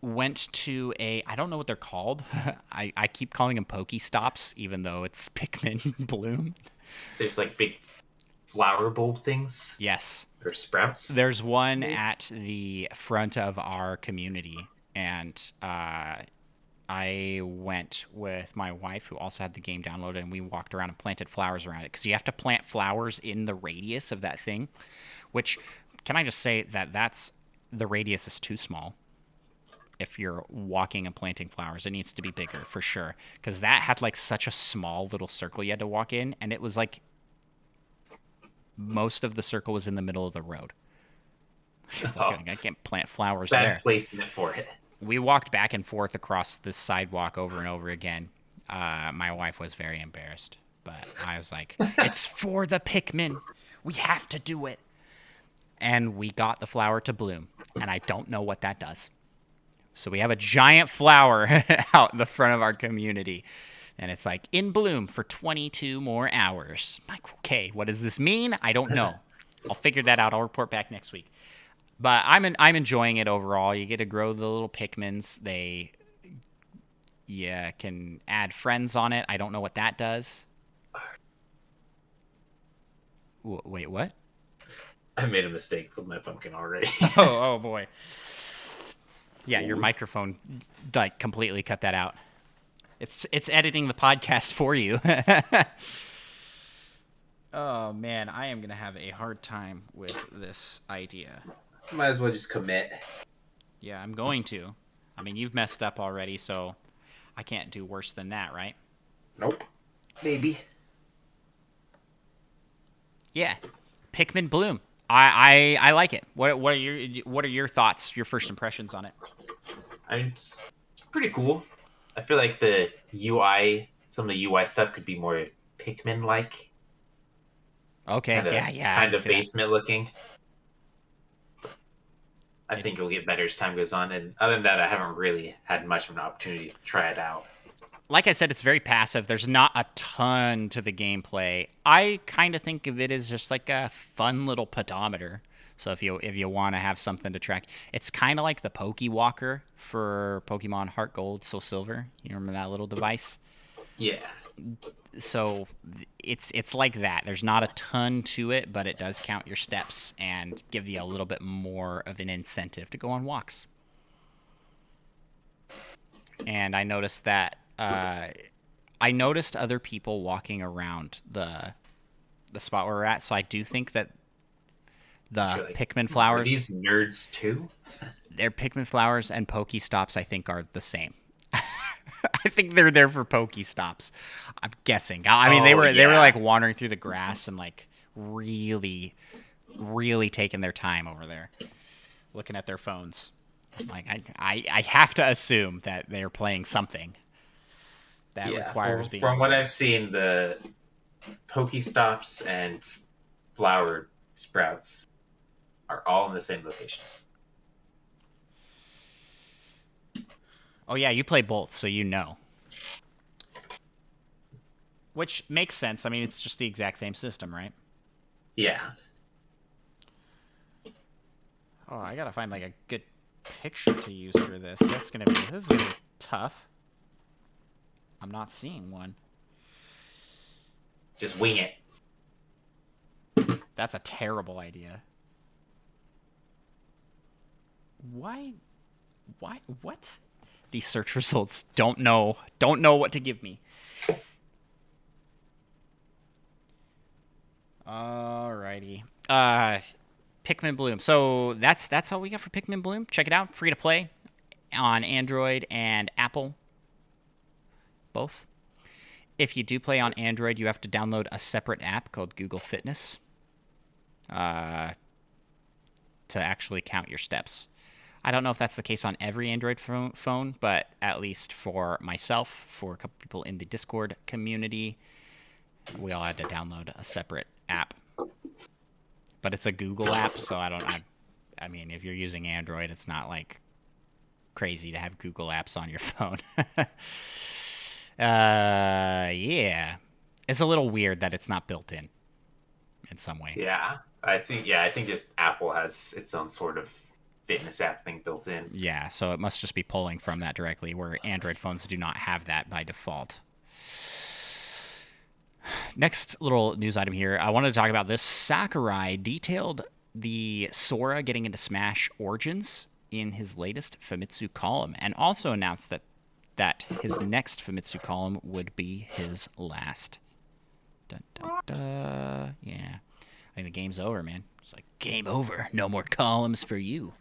went to I don't know what they're called. I keep calling them Pokestops, even though it's Pikmin Bloom. There's like big flower bulb things. Yes. Or sprouts. There's one at the front of our community, and I went with my wife, who also had the game downloaded, and we walked around and planted flowers around it, because you have to plant flowers in the radius of that thing, which, can I just say that the radius is too small. If you're walking and planting flowers, it needs to be bigger for sure, because that had like such a small little circle you had to walk in, and it was like most of the circle was in the middle of the road. I can't plant flowers there. Bad placement for it. We walked back and forth across this sidewalk over and over again. My wife was very embarrassed, but I was like, it's for the Pikmin. We have to do it. And we got the flower to bloom, and I don't know what that does. So we have a giant flower out in the front of our community, and it's like, in bloom for 22 more hours. I'm like, okay, what does this mean? I don't know. I'll figure that out. I'll report back next week. But I'm enjoying it overall. You get to grow the little Pikmins. You can add friends on it. I don't know what that does. Wait, what? I made a mistake with my pumpkin already. oh boy. Yeah, your microphone completely cut that out. It's editing the podcast for you. Oh man, I am gonna have a hard time with this idea. Might as well just commit. Yeah, I'm going to. I mean, you've messed up already, so I can't do worse than that, right? Nope. Maybe. Yeah, Pikmin Bloom. I like it. What are your thoughts? Your first impressions on it? I mean, it's pretty cool. I feel like the UI, some of the UI stuff could be more Pikmin-like. Okay, yeah. Kind of basement looking. I think it'll get better as time goes on. And other than that, I haven't really had much of an opportunity to try it out. Like I said, it's very passive. There's not a ton to the gameplay. I kind of think of it as just like a fun little pedometer. So if you want to have something to track, it's kind of like the Poke Walker for Pokemon Heart Gold, Soul Silver. You remember that little device? Yeah. So it's like that. There's not a ton to it, but it does count your steps and give you a little bit more of an incentive to go on walks. And I noticed that I noticed other people walking around the spot where we're at. So I do think that the You're like, Pikmin are flowers, these nerds too? their Pikmin flowers and Pokestops, I think are the same. I think they're there for Pokestops. I'm guessing. I mean, Oh they were yeah. like wandering through the grass and like really, really taking their time over there, looking at their phones. Like I have to assume that they're playing something that Yeah. requires being From what online. I've seen, the Pokestops and flower sprouts are all in the same locations. Oh yeah, you play both, so you know. Which makes sense. I mean, it's just the exact same system, right? Yeah. Oh, I gotta find like a good picture to use for this. This is gonna be tough. I'm not seeing one. Just wing it. That's a terrible idea. Why? Why? What? These search results don't know what to give me. Alrighty. Pikmin Bloom. So that's all we got for Pikmin Bloom. Check it out. Free to play on Android and Apple. Both. If you do play on Android, you have to download a separate app called Google Fitness to actually count your steps. I don't know if that's the case on every Android phone, but at least for myself, for a couple people in the Discord community, we all had to download a separate app. But it's a Google app, so I mean, if you're using Android, it's not like crazy to have Google apps on your phone. Yeah. It's a little weird that it's not built in some way. Yeah. I think just Apple has its own sort of fitness app thing built in. Yeah, so it must just be pulling from that directly, where Android phones do not have that by default. Next little news item here. I wanted to talk about this. Sakurai detailed the Sora getting into Smash Origins in his latest Famitsu column, and also announced that his next Famitsu column would be his last. Dun, dun, dun. Yeah. I think the game's over, man. It's like, game over. No more columns for you.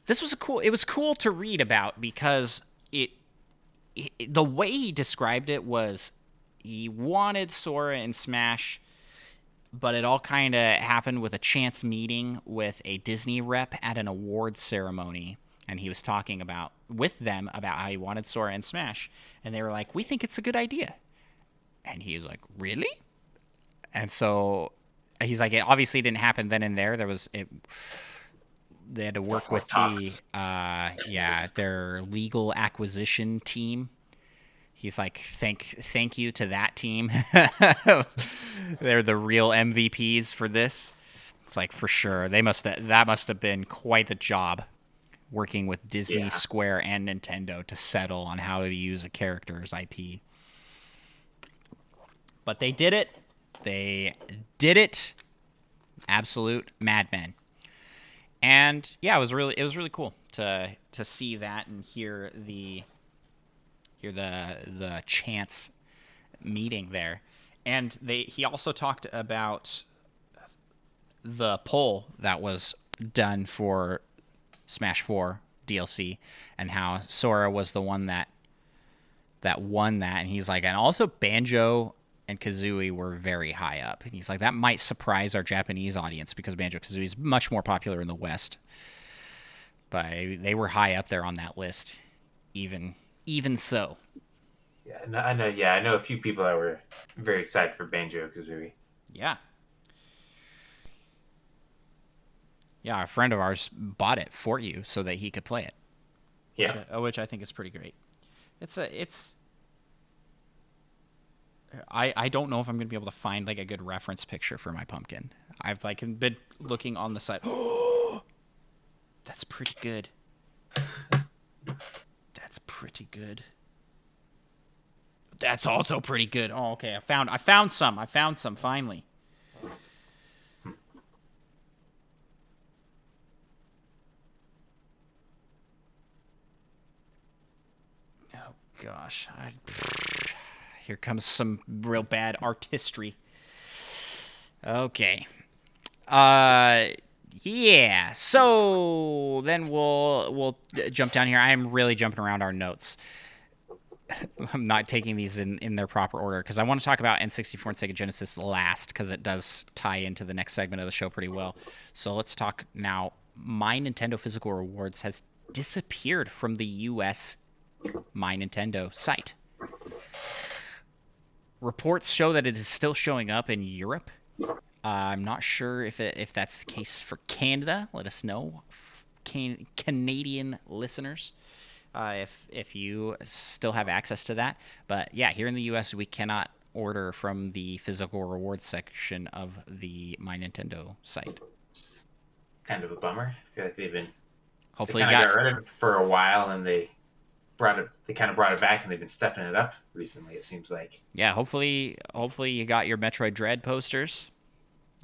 It was cool to read about because the way he described it was he wanted Sora in Smash, but it all kind of happened with a chance meeting with a Disney rep at an awards ceremony, and he was talking with them about how he wanted Sora in Smash, and they were like, "We think it's a good idea," and he was like, "Really?" And so he's like, "It obviously didn't happen then and there. They had to work with their legal acquisition team." He's like, thank you to that team. They're the real MVPs for this. It's like, for sure. That must have been quite the job working with Disney, Yeah. Square, and Nintendo to settle on how to use a character's IP. But they did it. They did it. Absolute madmen. And yeah, it was really cool to see that and hear the chance meeting there. And he also talked about the poll that was done for Smash 4 DLC and how Sora was the one that won that. And he's like, and also Banjo and Kazooie were very high up. And he's like, that might surprise our Japanese audience because Banjo-Kazooie is much more popular in the West. But they were high up there on that list, even so. Yeah, I know. Yeah, I know a few people that were very excited for Banjo-Kazooie. Yeah. Yeah, a friend of ours bought it for you so that he could play it. Yeah. Which I think is pretty great. It's I don't know if I'm gonna be able to find like a good reference picture for my pumpkin. I've like been looking on the side. That's pretty good. That's pretty good. That's also pretty good. Oh, okay. I found some finally. Oh gosh. Here comes some real bad artistry. Okay. Yeah. So then we'll jump down here. I am really jumping around our notes. I'm not taking these in their proper order because I want to talk about N64 and Sega Genesis last because it does tie into the next segment of the show pretty well. So let's talk now. My Nintendo Physical Rewards has disappeared from the US My Nintendo site. Reports show that it is still showing up in Europe. I'm not sure if that's the case for Canada. Let us know, Canadian listeners, if you still have access to that. But yeah, here in the U.S., we cannot order from the physical rewards section of the My Nintendo site. Kind of a bummer. I feel like they've been Hopefully, they kind of got rid of it for a while, and they kind of brought it back, and they've been stepping it up recently. It seems like. Yeah, hopefully you got your Metroid Dread posters.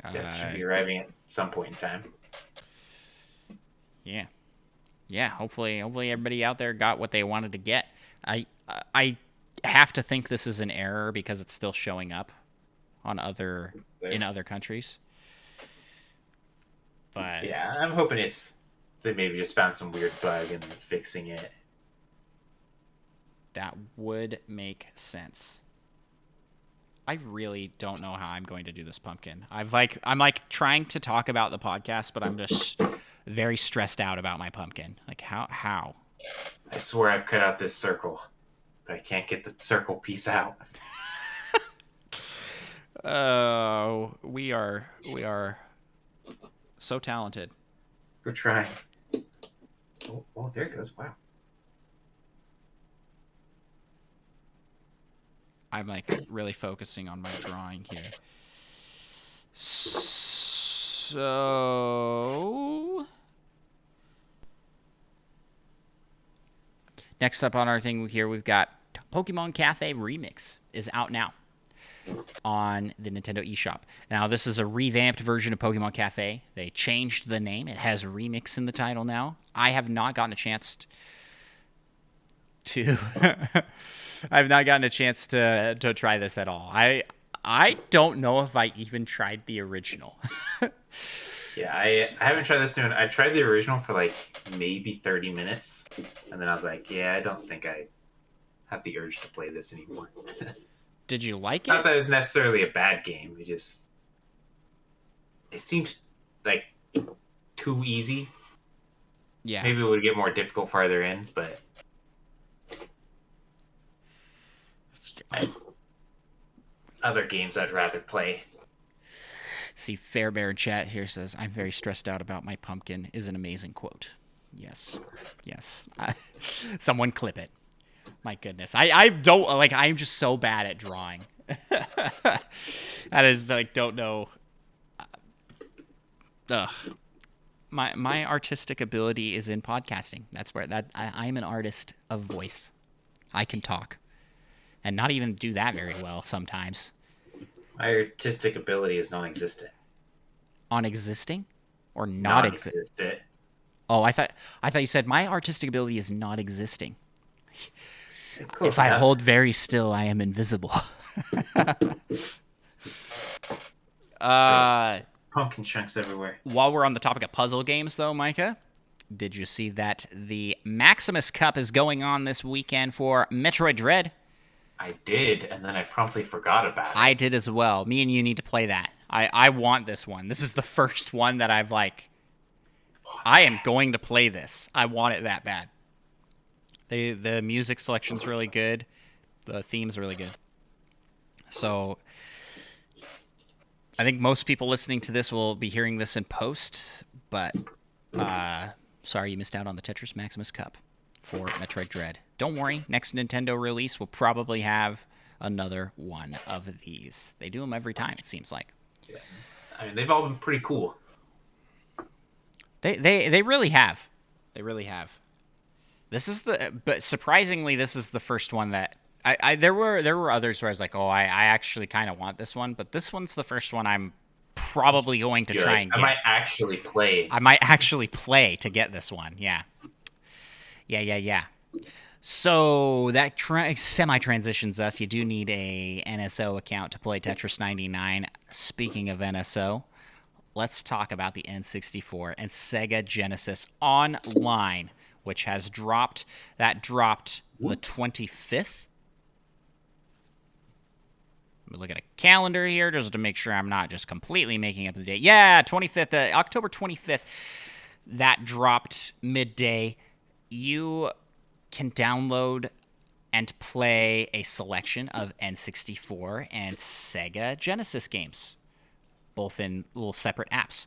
That should be arriving at some point in time. Yeah. Hopefully everybody out there got what they wanted to get. I have to think this is an error because it's still showing up on in other countries. But yeah, I'm hoping they maybe just found some weird bug and fixing it. That would make sense. I really don't know how I'm going to do this pumpkin. I'm like trying to talk about the podcast, but I'm just very stressed out about my pumpkin. Like how? I swear I've cut out this circle, but I can't get the circle piece out. Oh, we are so talented. We're trying. Oh, there it goes. Wow. I'm like really focusing on my drawing here. So next up on our thing here, we've got Pokemon Cafe Remix is out now on the Nintendo eShop. Now, this is a revamped version of Pokemon Cafe. They changed the name. It has Remix in the title now. I have not gotten a chance to I've not gotten a chance to try this at all. I don't know if I even tried the original. Yeah, I haven't tried this new one. I tried the original for like maybe 30 minutes, and then I was like, yeah, I don't think I have the urge to play this anymore. Did you like it? Not that it was necessarily a bad game. It seems like too easy. Yeah. Maybe it would get more difficult farther in, but other games I'd rather play. See, Fairbear in chat here says, "I'm very stressed out about my pumpkin," is an amazing quote. Yes. Someone clip it. My goodness. I don't, like, I'm just so bad at drawing. I just, like, don't know. My artistic ability is in podcasting. That's where I'm an artist of voice. I can talk. And not even do that very well sometimes. My artistic ability is non-existent. On existing? Or not existent? Oh, I thought you said my artistic ability is not existing. If I hold very still, I am invisible. Pumpkin chunks everywhere. While we're on the topic of puzzle games, though, Micah, did you see that the Maximus Cup is going on this weekend for Metroid Dread? I did, and then I promptly forgot about it. I did as well. Me and you need to play that. I want this one. This is the first one that I've like, I am going to play this. I want it that bad. The music selection's really good. The theme's really good. So I think most people listening to this will be hearing this in post, but sorry you missed out on the Tetris Maximus Cup for Metroid Dread. Don't worry, next Nintendo release will probably have another one of these. They do them every time, it seems like. Yeah. I mean, they've all been pretty cool. They really have. They really have. But surprisingly, this is the first one that there were others where I was like, oh, I actually kind of want this one, but this one's the first one I'm probably going to try and get. I might actually play. I might actually play to get this one. Yeah. So that semi-transitions us. You do need a NSO account to play Tetris 99. Speaking of NSO, let's talk about the N64 and Sega Genesis Online, which has dropped. That dropped the 25th. Let me look at a calendar here just to make sure I'm not just completely making up the date. Yeah, 25th, October 25th. That dropped midday. You can download and play a selection of N64 and Sega Genesis games, both in little separate apps.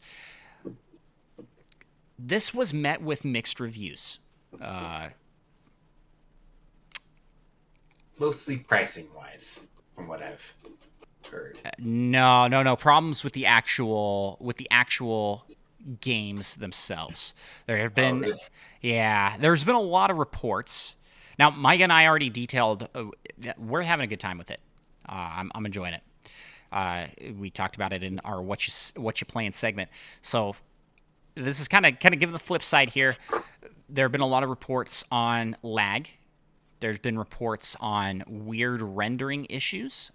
This was met with mixed reviews. Mostly pricing-wise, from what I've heard. No. Problems with the actual games themselves. There have been, there's been a lot of reports. Now, Mike and I already detailed. We're having a good time with it. I'm enjoying it. We talked about it in our what you playing segment. So this is kind of giving the flip side here. There have been a lot of reports on lag. There's been reports on weird rendering issues.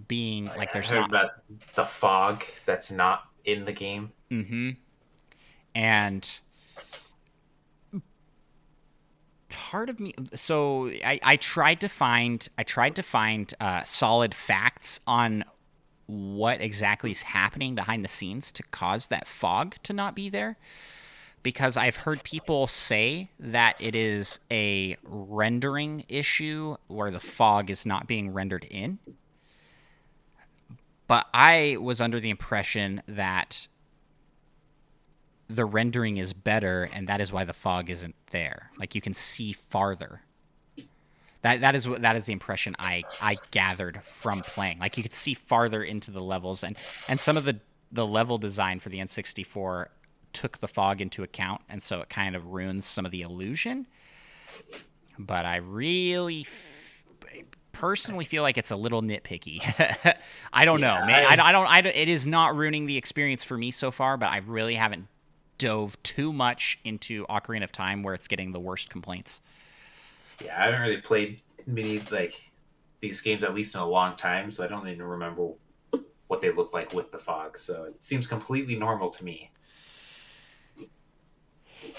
Being like there's not about the fog that's not in the game. Mm-hmm. And part of me, so I tried to find solid facts on what exactly is happening behind the scenes to cause that fog to not be there, because I've heard people say that it is a rendering issue where the fog is not being rendered in. But I was under the impression that the rendering is better, and that is why the fog isn't there. Like, you can see farther. That is the impression I gathered from playing. Like, you could see farther into the levels, and some of the level design for the N64 took the fog into account, and so it kind of ruins some of the illusion. But I really personally feel like it's a little nitpicky. I don't know, man. I don't. It is not ruining the experience for me so far, but I really haven't dove too much into Ocarina of Time, where it's getting the worst complaints. Yeah, I haven't really played many these games, at least in a long time, so I don't even remember what they look like with the fog. So it seems completely normal to me.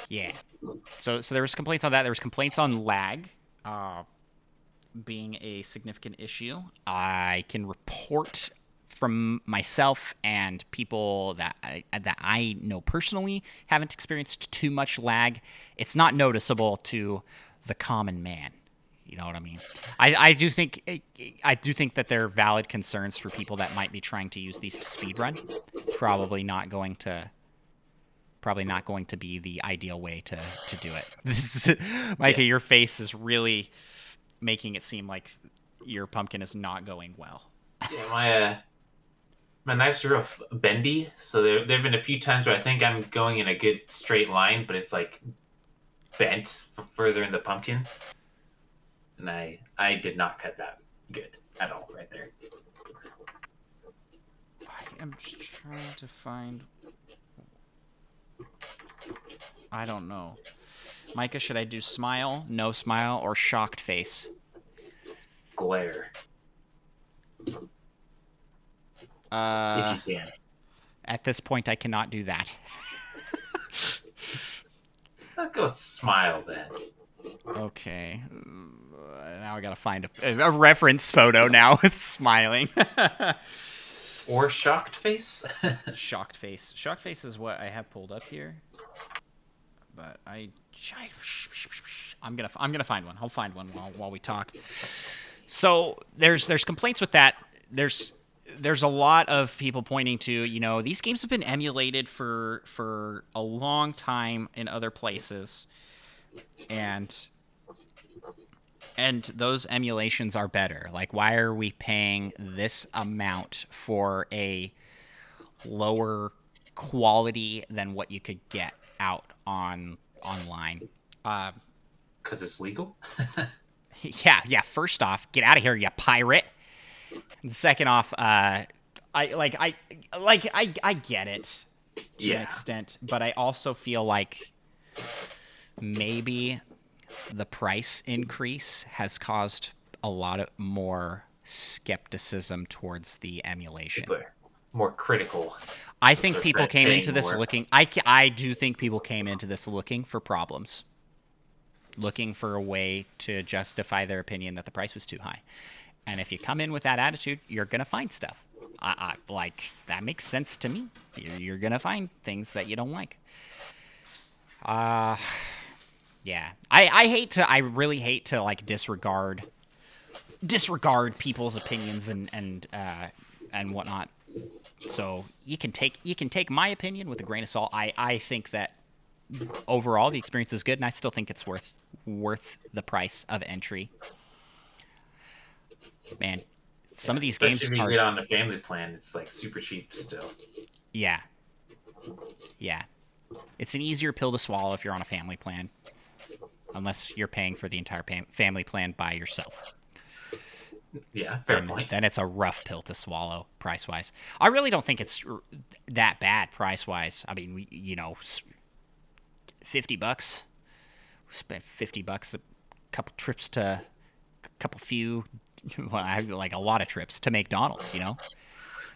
Yeah. So there was complaints on that. There was complaints on lag being a significant issue. I can report from myself and people that I know personally haven't experienced too much lag. It's not noticeable to the common man. You know what I mean? I do think that there are valid concerns for people that might be trying to use these to speedrun. Probably not going to be the ideal way to do it. This is, Micah, your face is really making it seem like your pumpkin is not going well. Yeah, my knives are real bendy, so there have been a few times where I think I'm going in a good straight line, but it's like bent further in the pumpkin, and I did not cut that good at all right there. I am just trying to find. I don't know. Micah, should I do smile, no smile, or shocked face? Glare. If you can. At this point, I cannot do that. I'll go smile then. Okay. Now I gotta find a reference photo now with smiling. Or shocked face? Shocked face. Shocked face is what I have pulled up here. But I'm gonna find one. I'll find one while we talk. So there's complaints with that. There's a lot of people pointing to, these games have been emulated for a long time in other places, and And those emulations are better. Like, why are we paying this amount for a lower quality than what you could get out online? Because it's legal. Yeah. First off, get out of here, you pirate. And second off, I get it to an extent, but I also feel like maybe the price increase has caused a lot of more skepticism towards the emulation. People are more critical. I think people came into this more. looking. I do think people came into this looking for problems, looking for a way to justify their opinion that the price was too high. And if you come in with that attitude, you're gonna find stuff. Like, that makes sense to me. You're gonna find things that you don't like. Yeah. I really hate to like disregard people's opinions and whatnot. So you can take my opinion with a grain of salt. I think that overall the experience is good, and I still think it's worth the price of entry. Man, some of these Especially games if you are get on the family plan, it's like super cheap still. Yeah. It's an easier pill to swallow if you're on a family plan, unless you're paying for the entire family plan by yourself. Yeah, fair point. Then it's a rough pill to swallow price-wise. I really don't think it's that bad price-wise. I mean, $50. We spent $50 a couple trips to well, I have like a lot of trips to McDonald's,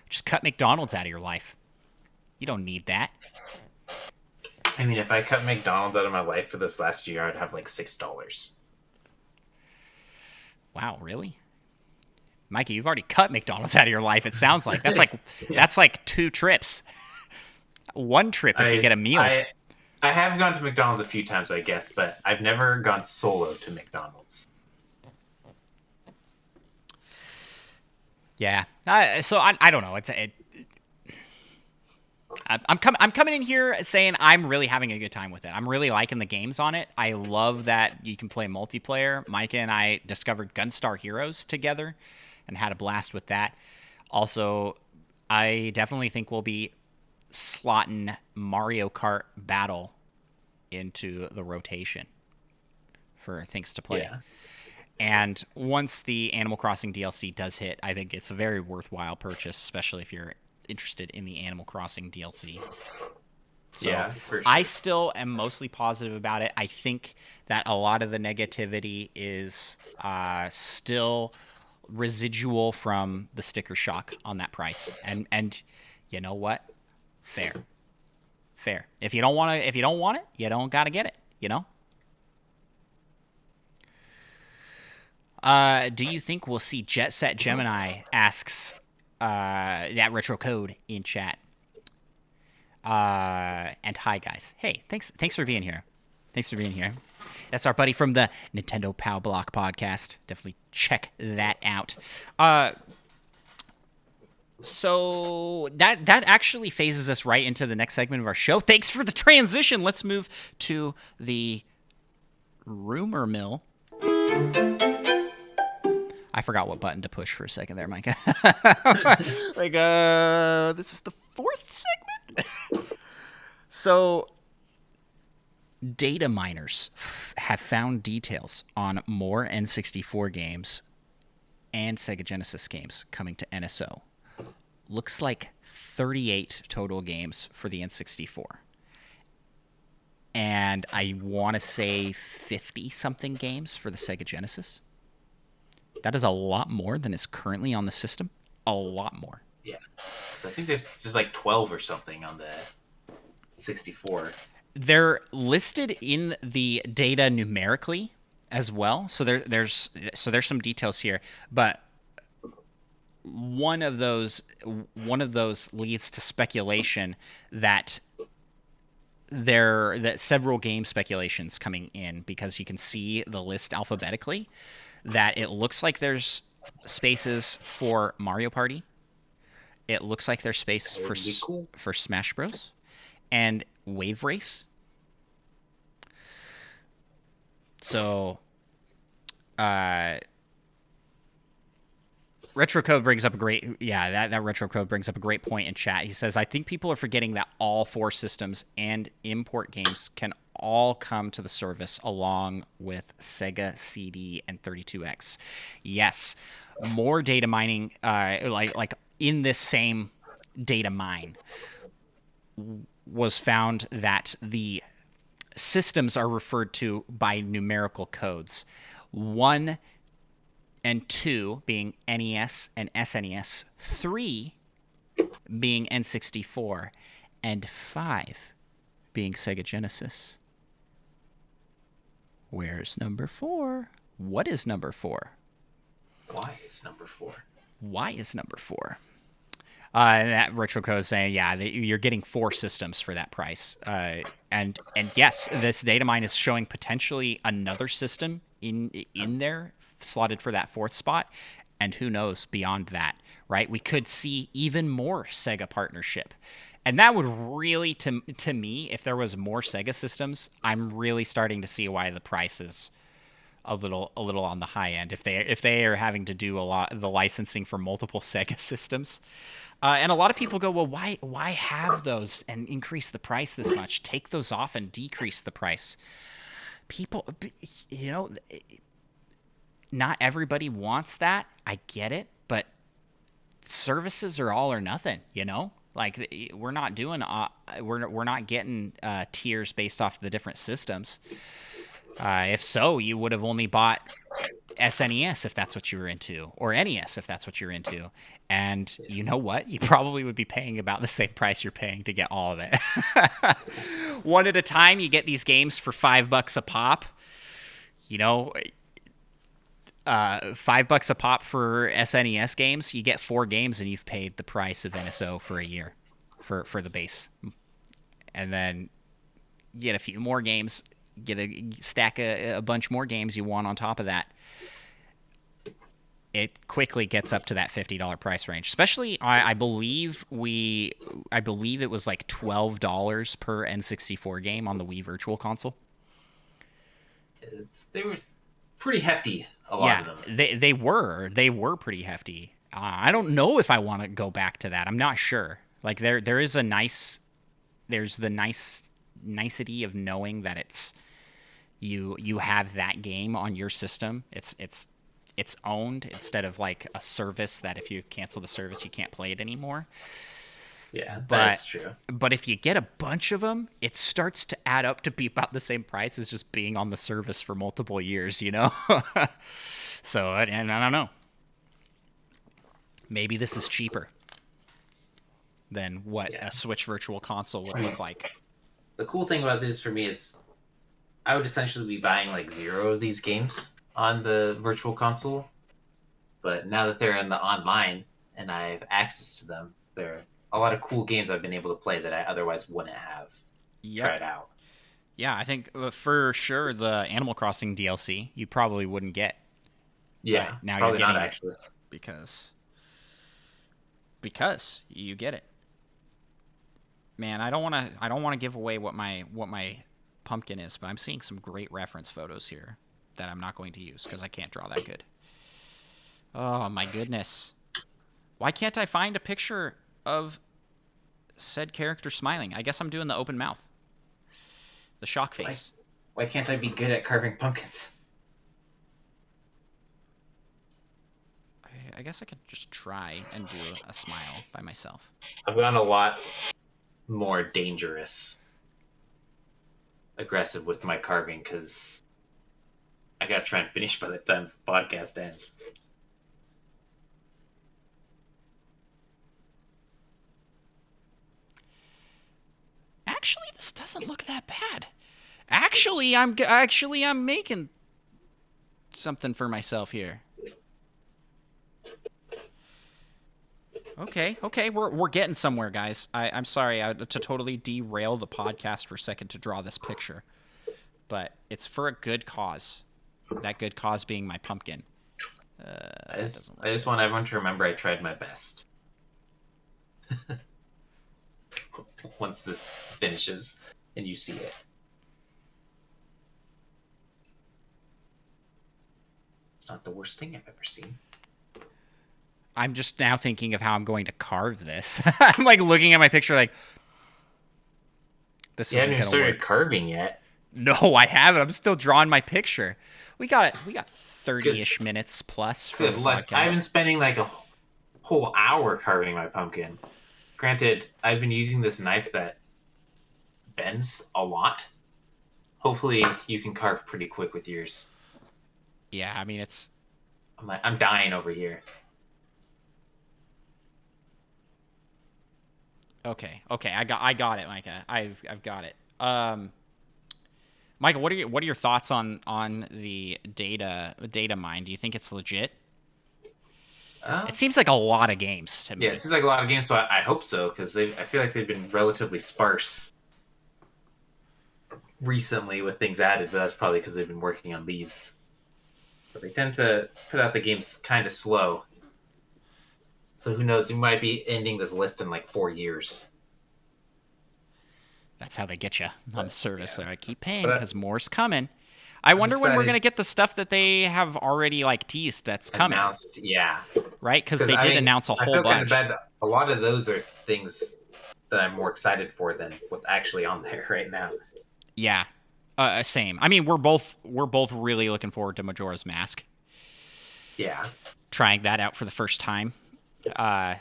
Just cut McDonald's out of your life. You don't need that. I mean, if I cut McDonald's out of my life for this last year, I'd have like $6. Wow, really? Mikey, you've already cut McDonald's out of your life, it sounds like. That's like 2 trips. 1 trip if you get a meal. I have gone to McDonald's a few times, I guess, but I've never gone solo to McDonald's. Yeah. So I don't know. I'm coming in here saying I'm really having a good time with it. I'm really liking the games on it. I love that you can play multiplayer. Micah and I discovered Gunstar Heroes together and had a blast with that. Also, I definitely think we'll be slotting Mario Kart Battle into the rotation for things to play. Yeah. And once the Animal Crossing DLC does hit, I think it's a very worthwhile purchase, especially if you're interested in the Animal Crossing DLC. So Yeah, for sure. I still am mostly positive about it. I think that a lot of the negativity is still residual from the sticker shock on that price. And you know what? Fair. If you don't want it, you don't got to get it, Do you think we'll see Jet Set Gemini asks that retro code in chat? And hi guys. Hey, thanks for being here. That's our buddy from the Nintendo Pow Block podcast. Definitely check that out. So that actually phases us right into the next segment of our show. Thanks for the transition. Let's move to the rumor mill. I forgot what button to push for a second there, Micah. This is the 4th segment? So, data miners have found details on more N64 games and Sega Genesis games coming to NSO. Looks like 38 total games for the N64. And I want to say 50-something games for the Sega Genesis. That is a lot more than is currently on the system. A lot more. Yeah. So I think there's like 12 or something on the 64. They're listed in the data numerically as well. So there's some details here, but one of those leads to speculation that several game speculations coming in, because you can see the list alphabetically, that it looks like there's spaces for Mario Party. It looks like there's space for Smash Bros. And Wave Race. So Retrocode brings up a great that Retrocode brings up a great point in chat. He says, I think people are forgetting that all 4 systems and import games can all come to the service along with Sega CD and 32X. Yes, more data mining, like in this same data mine, was found that the systems are referred to by numerical codes. 1 and 2 being NES and SNES, 3 being N64, and 5 being Sega Genesis. Where's number 4? What is number 4? Why is number 4? Why is number 4? And that retro code is saying, you're getting 4 systems for that price. And yes, this data mine is showing potentially another system in there slotted for that 4th spot. And who knows beyond that, right? We could see even more Sega partnership. And that would really, to me, if there was more Sega systems, I'm really starting to see why the price is a little on the high end. If they are having to do a lot of the licensing for multiple Sega systems. And a lot of people go, well, why have those and increase the price this much? Take those off and decrease the price. People, not everybody wants that. I get it, but services are all or nothing. Like we're not doing, we're not getting tiers based off the different systems. If so, you would have only bought SNES if that's what you were into, or NES if that's what you're into. And you know what? You probably would be paying about the same price you're paying to get all of it. One at a time, you get these games for $5 a pop. $5 a pop for SNES games. You get 4 games and you've paid the price of NSO for a year for the base. And then you get a few more games, stack a bunch more games you want on top of that. It quickly gets up to that $50 price range. Especially, I believe it was like $12 per N64 game on the Wii Virtual Console. They were pretty hefty. A lot of them. They were pretty hefty. I don't know if I want to go back to that. I'm not sure. Like there's the nicety of knowing that it's you have that game on your system. It's owned instead of like a service that if you cancel the service you can't play it anymore. Yeah, that's true. But if you get a bunch of them, it starts to add up to be about the same price as just being on the service for multiple years, So, and I don't know. Maybe this is cheaper than what a Switch Virtual Console would look like. The cool thing about this for me is I would essentially be buying like 0 of these games on the Virtual Console. But now that they're in the online and I have access to them, there are a lot of cool games I've been able to play that I otherwise wouldn't have tried out. Yeah, I think for sure the Animal Crossing DLC you probably wouldn't get. Yeah, now probably you're getting not actually. Because you get it. Man, I don't want to give away what my pumpkin is, but I'm seeing some great reference photos here that I'm not going to use because I can't draw that good. Oh my goodness. Why can't I find a picture of said character smiling? I guess I'm doing the open mouth. The shock face. Why can't I be good at carving pumpkins? I guess I could just try and do a smile by myself. I've gone a lot more aggressive with my carving because I gotta try and finish by the time this podcast ends. Actually, this doesn't look that bad. Actually, I'm making something for myself here. Okay, we're getting somewhere, guys. I'm sorry to totally derail the podcast for a second to draw this picture, but it's for a good cause. That good cause being my pumpkin. I just want everyone to remember I tried my best. Once this finishes and you see it. It's not the worst thing I've ever seen. I'm just now thinking of how I'm going to carve this. I'm like looking at my picture like, this You haven't isn't even going to started work. carving yet. No, I haven't. I'm still drawing my picture. We got 30-ish Good, minutes plus for the good luck. I've podcast. been spending like a whole hour carving my pumpkin. Granted, I've been using this knife that bends a lot. Hopefully, you can carve pretty quick with yours. Yeah, I mean it's I'm dying over here. okay. Okay, I got it, Micah. I've got it. Micah, what are your thoughts on the data mine? Do you think it's legit? It seems like a lot of games to Yeah, me. it seems like a lot of games, so I hope so because I feel like they've been relatively sparse recently with things added, but that's probably because they've been working on these. But they tend to put out the games kind of slow. So who knows? We might be ending this list in like 4 years. That's how they get you on the But service. yeah, So I keep paying but because more's coming. I I'm wonder when we're excited. gonna get the stuff that they have already like teased that's coming, Announced, yeah. right? Because Because they I did mean, announce a I whole feel kind of bunch. bad. A lot of those are things that I'm more excited for than what's actually on there right now. Yeah, same. I mean, we're both really looking forward to Majora's Mask. Yeah, Trying that out for the first time. Uh,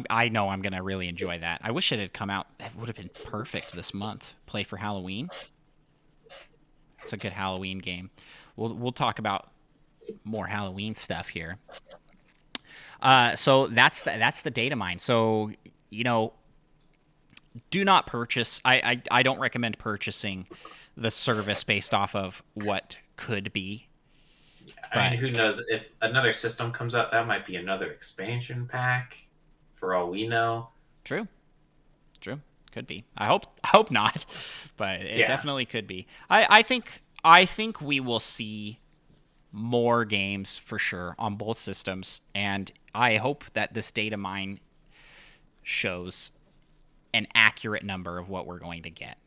I know I'm gonna really enjoy that. I wish it had come out. It would have been perfect this month. Play for Halloween. It's a good Halloween game. We'll talk about more Halloween stuff here. So that's the data mine. So you know, do not purchase. I don't recommend purchasing the service based off of what could be. I But mean, who knows if another system comes out? That might be another expansion pack. For all we know. true, true, could be. I hope not, but it Yeah, definitely could be. I think we will see more games for sure on both systems, and I hope that this data mine shows an accurate number of what we're going to get.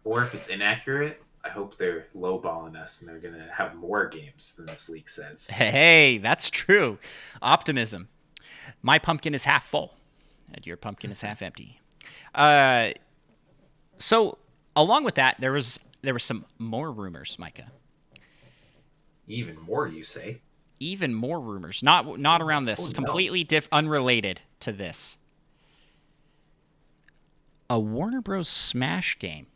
or if it's inaccurate, I hope they're lowballing us and they're gonna have more games than this leak says. Hey, that's true. Optimism. My pumpkin is half full, and your pumpkin is half empty. Uh, so along with that, there was some more rumors, Micah. Even more, you say? Even more rumors. Not around this. Oh no! Completely unrelated to this. A Warner Bros. Smash game.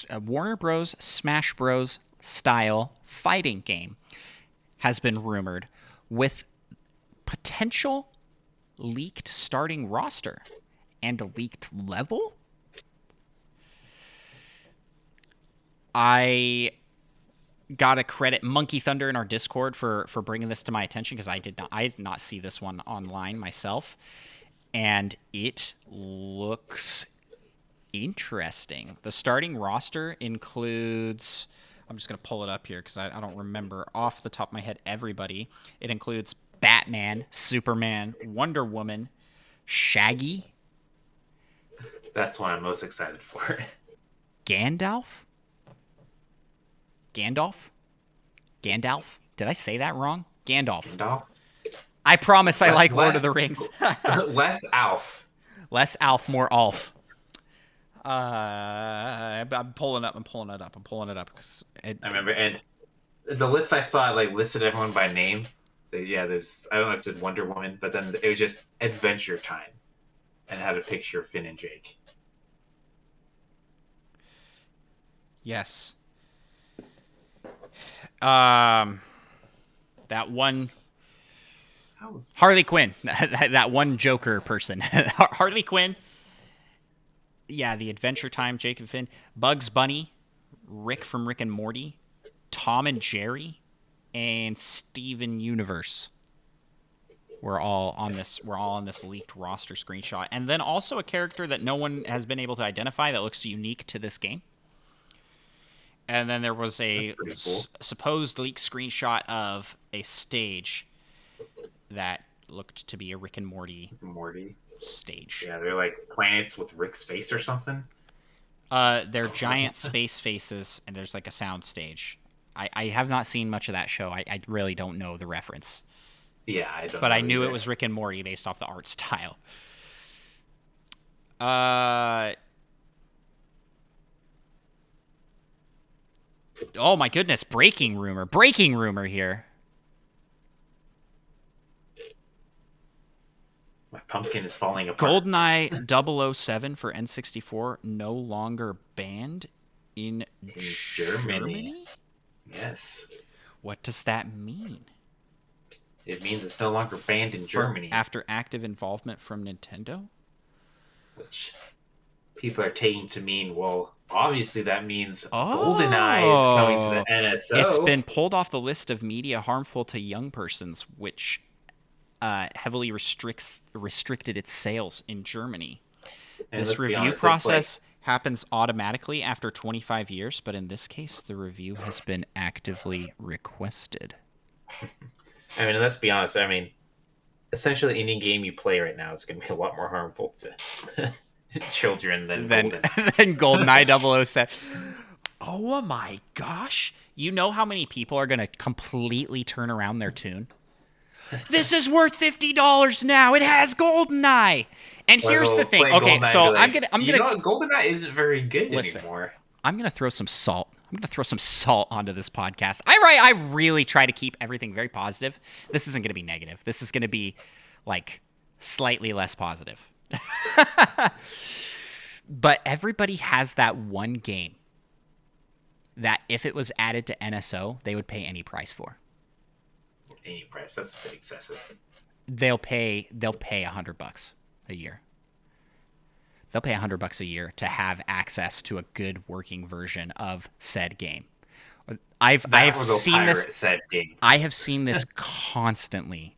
A Warner Bros. Smash Bros. Style fighting game has been rumored with potential leaked starting roster and a leaked level. I gotta credit Monkey Thunder in our Discord for bringing this to my attention because I did not see this one online myself, and it looks interesting. The starting roster includes. I'm just gonna pull it up here because I don't remember off the top of my head everybody. It includes Batman, Superman, Wonder Woman, Shaggy, That's what I'm most excited for. Gandalf. Gandalf? Gandalf? Did I say that wrong? Gandalf. Gandalf? I promise I like Lord of Less, the Rings. less Alf. Less Alf, more Alf. I'm pulling it up. I'm pulling it up. I remember, and the list I saw like listed everyone by name. Yeah, there's I don't know if it said Wonder Woman, but then it was just Adventure Time, and had a picture of Finn and Jake. Yes. That one Harley Quinn. that one Joker person. Harley Quinn. Yeah, the Adventure Time, Jake and Finn, Bugs Bunny, Rick from Rick and Morty, Tom and Jerry, and Steven Universe. We're all on this leaked roster screenshot, and then also a character that no one has been able to identify that looks unique to this game. And then there was a Cool. supposed leaked screenshot of a stage that looked to be a Rick and Morty stage. Yeah, they're like planets with Rick's face or something. They're giant space faces, and there's like a sound stage. I have not seen much of that show. I really don't know the reference. Yeah, I don't But know I knew either. it was Rick and Morty based off the art style. Oh my goodness, breaking rumor here. My pumpkin is falling apart. GoldenEye 007 for N64 no longer banned in Germany? Yes. What does that mean? It means it's no longer banned in Germany. After active involvement from Nintendo? Which people are taking to mean, well, obviously that means Oh. GoldenEye is coming to the NSO. It's been pulled off the list of media harmful to young persons, which heavily restricted its sales in Germany. And this review process happens automatically after 25 years, but in this case, the review has been actively requested. I mean, let's be honest. I mean, essentially any game you play right now is going to be a lot more harmful to children than GoldenEye 007. Oh my gosh. You know how many people are going to completely turn around their tune? This is worth $50 now. It has GoldenEye. And here's the thing. Okay, so I'm gonna. You know what? GoldenEye isn't very good anymore. I'm gonna throw some salt. I'm gonna throw some salt onto this podcast. I really try to keep everything very positive. This isn't gonna be negative. This is gonna be like slightly less positive. But everybody has that one game that if it was added to NSO, they would pay any price for. Any price? That's a bit excessive. They'll pay $100 a year. They'll pay $100 a year to have access to a good working version of said game. I've seen this. Said game. I have seen this constantly.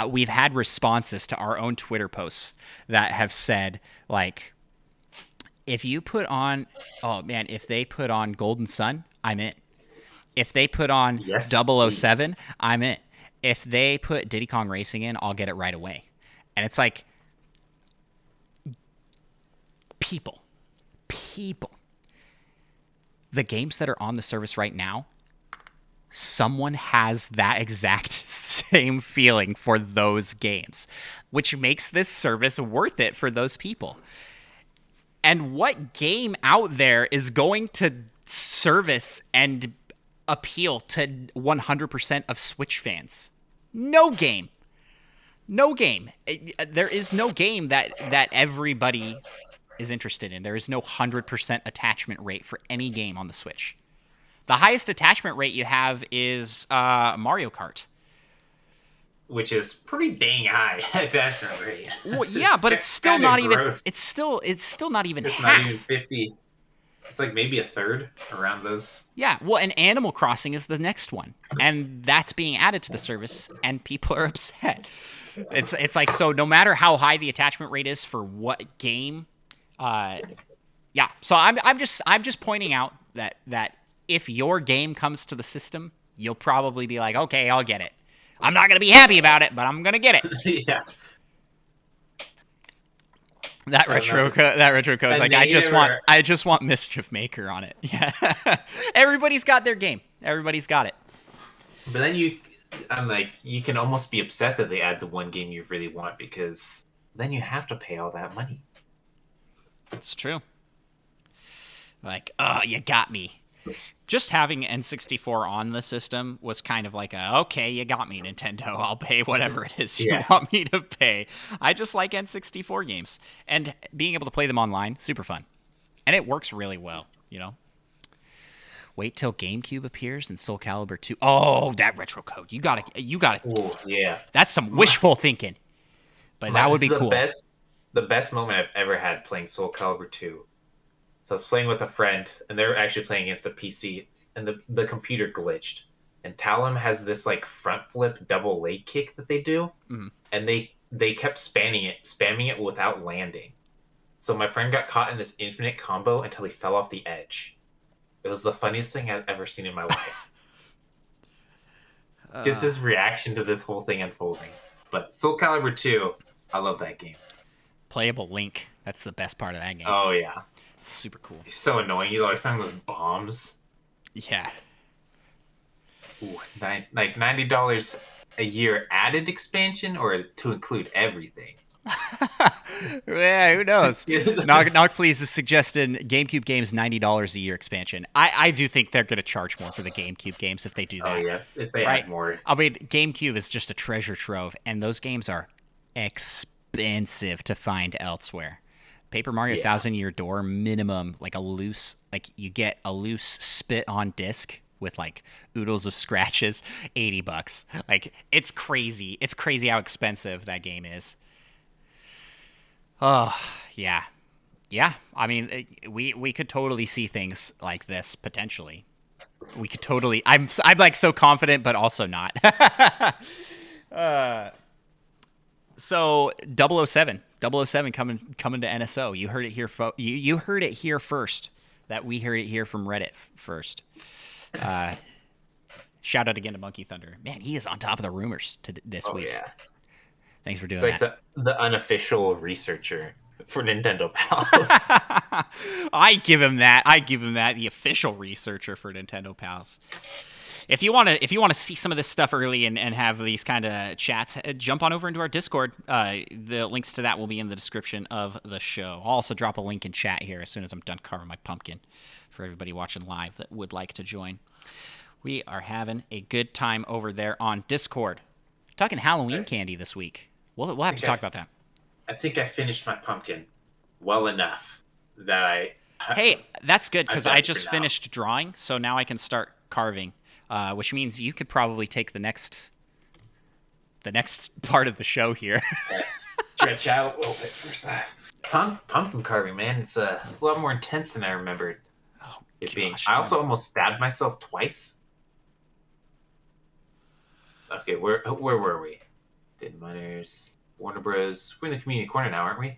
We've had responses to our own Twitter posts that have said like, if you put on, if they put on Golden Sun, I'm in. If they put on 007, I'm in. If they put Diddy Kong Racing in, I'll get it right away. And it's like, people. The games that are on the service right now, someone has that exact same feeling for those games, which makes this service worth it for those people. And what game out there is going to service and appeal to 100% of Switch fans? No game. There is no game that everybody is interested in. There is no 100% attachment rate for any game on the Switch. The highest attachment rate you have is Mario Kart, which is pretty dang high attachment rate. Well, yeah, but it's still not even. It's still not even half. It's not even 50. It's like maybe a third around those. Yeah, well, and Animal Crossing is the next one, and that's being added to the service, and people are upset. It's like, so no matter how high the attachment rate is for what game, yeah. So I'm just pointing out that if your game comes to the system, you'll probably be like, okay, I'll get it. I'm not gonna be happy about it, but I'm gonna get it. Yeah. That retro code, like I just want Mischief Maker on it. Yeah, everybody's got their game. Everybody's got it. But then you can almost be upset that they add the one game you really want, because then you have to pay all that money. It's true. Like, oh, you got me. Just having N64 on the system was kind of like okay, you got me, Nintendo. I'll pay whatever it is you want me to pay. I just like N64 games. And being able to play them online, super fun. And it works really well, you know? Wait till GameCube appears in Soul Calibur 2. Oh, that retro code. You got it. Oh, yeah. That's some wishful thinking. But that would be cool. The best moment I've ever had playing Soul Calibur 2. So I was playing with a friend, and they were actually playing against a PC, and the computer glitched. And Talon has this like front flip double leg kick that they do, and they kept spamming it without landing. So my friend got caught in this infinite combo until he fell off the edge. It was the funniest thing I've ever seen in my life. Just his reaction to this whole thing unfolding. But Soul Calibur 2, I love that game. Playable Link. That's the best part of that game. Oh, yeah. Super cool. He's so annoying. He's always finding those bombs. Yeah. Ooh, like $90 a year added expansion, or to include everything. Yeah, who knows? Yes. Knock please is suggesting GameCube games $90 a year expansion. I do think they're gonna charge more for the GameCube games if they do Oh that, yeah, if they right? add more. I mean, GameCube is just a treasure trove, and those games are expensive to find elsewhere. Paper Mario Yeah. Thousand Year Door minimum, like you get a loose spit on disc with like oodles of scratches, $80. Like it's crazy. It's crazy how expensive that game is. Oh yeah, yeah. I mean, we could totally see things like this potentially. We could totally. I'm like so confident, but also not. So 007, 007 coming to NSO. You heard it here. You heard it here first. That we heard it here from Reddit first. Shout out again to Monkey Thunder. Man, he is on top of the rumors this Oh week. yeah. Thanks for It's doing like that. the unofficial researcher for Nintendo Pals. I give him that. I give him that. The official researcher for Nintendo Pals. If you want to see some of this stuff early and have these kind of chats, jump on over into our Discord. The links to that will be in the description of the show. I'll also drop a link in chat here as soon as I'm done carving my pumpkin for everybody watching live that would like to join. We are having a good time over there on Discord. Talking Halloween candy this week. We'll have to talk about that. I think I finished my pumpkin well enough that Hey, that's good because I done just for now. finished drawing, so now I can start carving. Which means you could probably take the next part of the show here. Yes. Stretch out a little bit for a sec. Pumpkin carving, man, it's a lot more intense than I remembered Oh it being. gosh, I also almost stabbed myself twice. Okay, where were we? Did Miners, Warner Bros. We're in the community corner now, aren't we?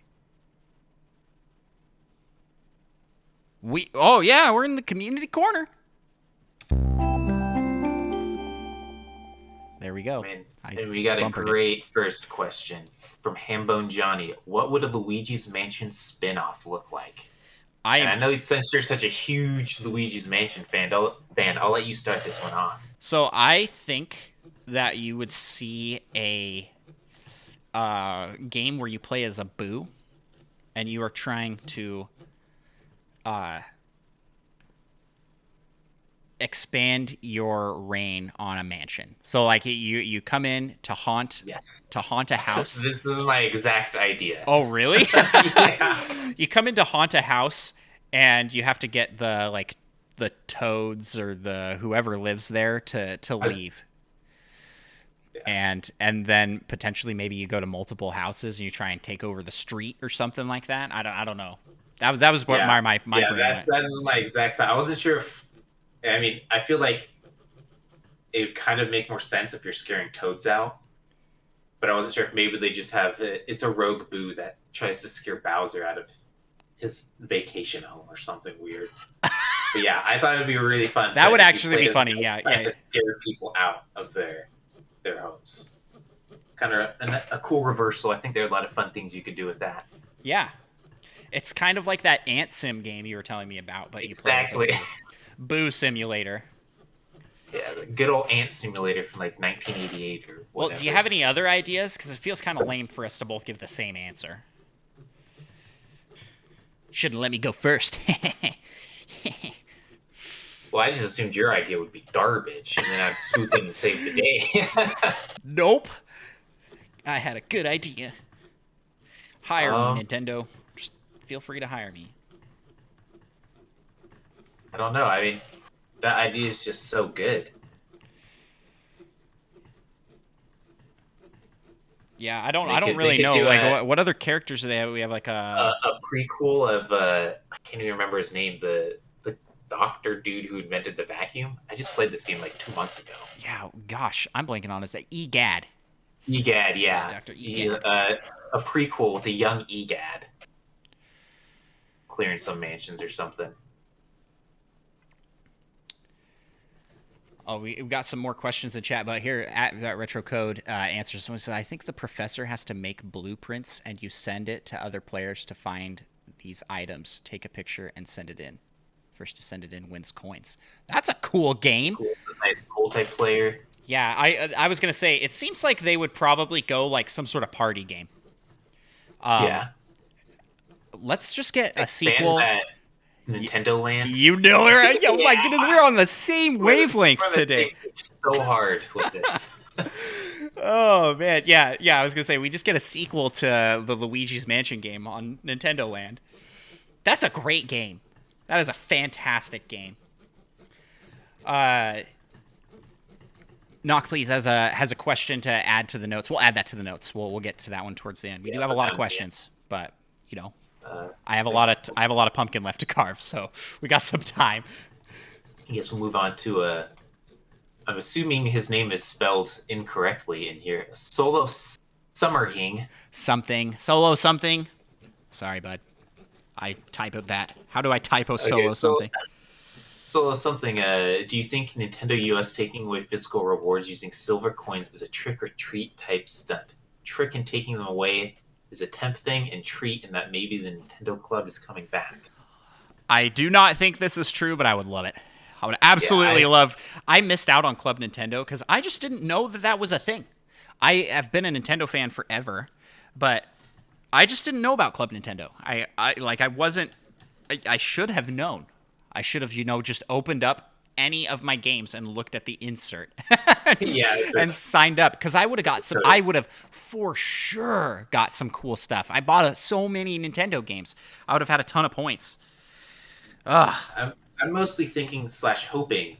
we're in the community corner. There we go. Man, I and we got a bumpered it. great first question from Hambone Johnny. What would a Luigi's Mansion spin-off look like? And I know since you're such a huge Luigi's Mansion fan, I'll let you start this one off. So I think that you would see a game where you play as a Boo, and you are trying to expand your reign on a mansion. So like you come in to haunt a house. This is my exact idea. Oh really? Yeah. You come in to haunt a house and you have to get the toads or the whoever lives there to leave. Yeah. And then potentially maybe you go to multiple houses and you try and take over the street or something like that. I don't know. That was what my brain went. That is my exact thought. I wasn't sure if I feel like it would kind of make more sense if you're scaring toads out. But I wasn't sure if maybe they just have it's a rogue Boo that tries to scare Bowser out of his vacation home or something weird. But yeah, I thought it'd be really fun. That would actually be funny. Yeah. To scare people out of their homes. Kind of a cool reversal. I think there are a lot of fun things you could do with that. Yeah, it's kind of like that Ant Sim game you were telling me about, but exactly. You play as a Boo Simulator. Yeah, the good old Ant Simulator from like 1988 or whatever. Well, do you have any other ideas? Because it feels kind of lame for us to both give the same answer. Shouldn't let me go first. Well, I just assumed your idea would be garbage, and then I'd swoop in and save the day. Nope. I had a good idea. Hire me, Nintendo. Just feel free to hire me. I don't know. I mean, that idea is just so good. Yeah, I don't really know. Like, what other characters do they have? We have like a prequel of I can't even remember his name. The doctor dude who invented the vacuum. I just played this game like 2 months ago. Yeah, gosh, I'm blanking on his name. EGAD. EGAD, yeah. Dr. EGAD. A prequel with a young EGAD clearing some mansions or something. Oh, we've got some more questions in chat, but here at that retro code answers someone said, I think the professor has to make blueprints and you send it to other players to find these items, take a picture and send it in First to send it in wins coins. That's a cool game. Cool, nice multiplayer. Yeah, I was gonna say it seems like they would probably go like some sort of party game. Yeah. Let's just get a Expand sequel. that Nintendo Land. You know it. Oh my Yeah. goodness, we're on the same wavelength We're on the today. same page so hard with this. Oh man, yeah. I was gonna say we just get a sequel to the Luigi's Mansion game on Nintendo Land. That's a great game. That is a fantastic game. Knock, please, has a question to add to the notes. We'll add that to the notes. We'll get to that one towards the end. We do have a lot of questions, but you know, I have a lot of pumpkin left to carve, so we got some time. I guess we'll move on to I'm assuming his name is spelled incorrectly in here. Solo Summer King. Something solo something. Sorry, bud. I typoed that. How do I typo solo something? Solo something. Do you think Nintendo US taking away physical rewards using silver coins is a trick or treat type stunt? Trick in taking them away is a temp thing, and treat in that maybe the Nintendo Club is coming back. I do not think this is true, but I would love it. I would absolutely love. I missed out on Club Nintendo because I just didn't know that was a thing. I have been a Nintendo fan forever, but I just didn't know about Club Nintendo. I should have known. I should have, just opened up any of my games and looked at the insert. And signed up because I would have got some. I would have for sure got some cool stuff. I bought so many Nintendo games. I would have had a ton of points. I'm mostly thinking / hoping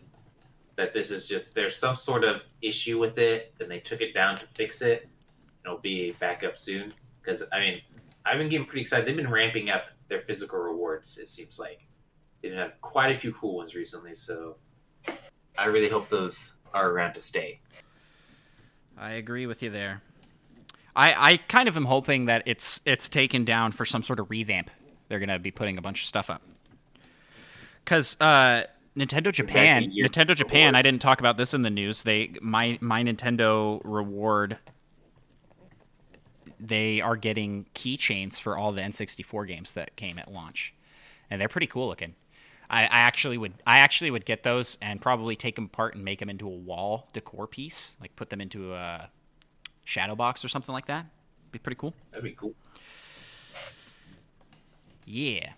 that this is just there's some sort of issue with it, and they took it down to fix it. It'll be back up soon because I've been getting pretty excited. They've been ramping up their physical rewards. It seems like they've had quite a few cool ones recently, so I really hope those are around to stay. I agree with you there. I kind of am hoping that it's taken down for some sort of revamp. They're gonna be putting a bunch of stuff up. Because Nintendo Japan, I didn't talk about this in the news. My Nintendo reward, they are getting keychains for all the N64 games that came at launch, and they're pretty cool looking. I actually would get those and probably take them apart and make them into a wall decor piece, like put them into a shadow box or something like that. Be pretty cool. That'd be cool. Yeah.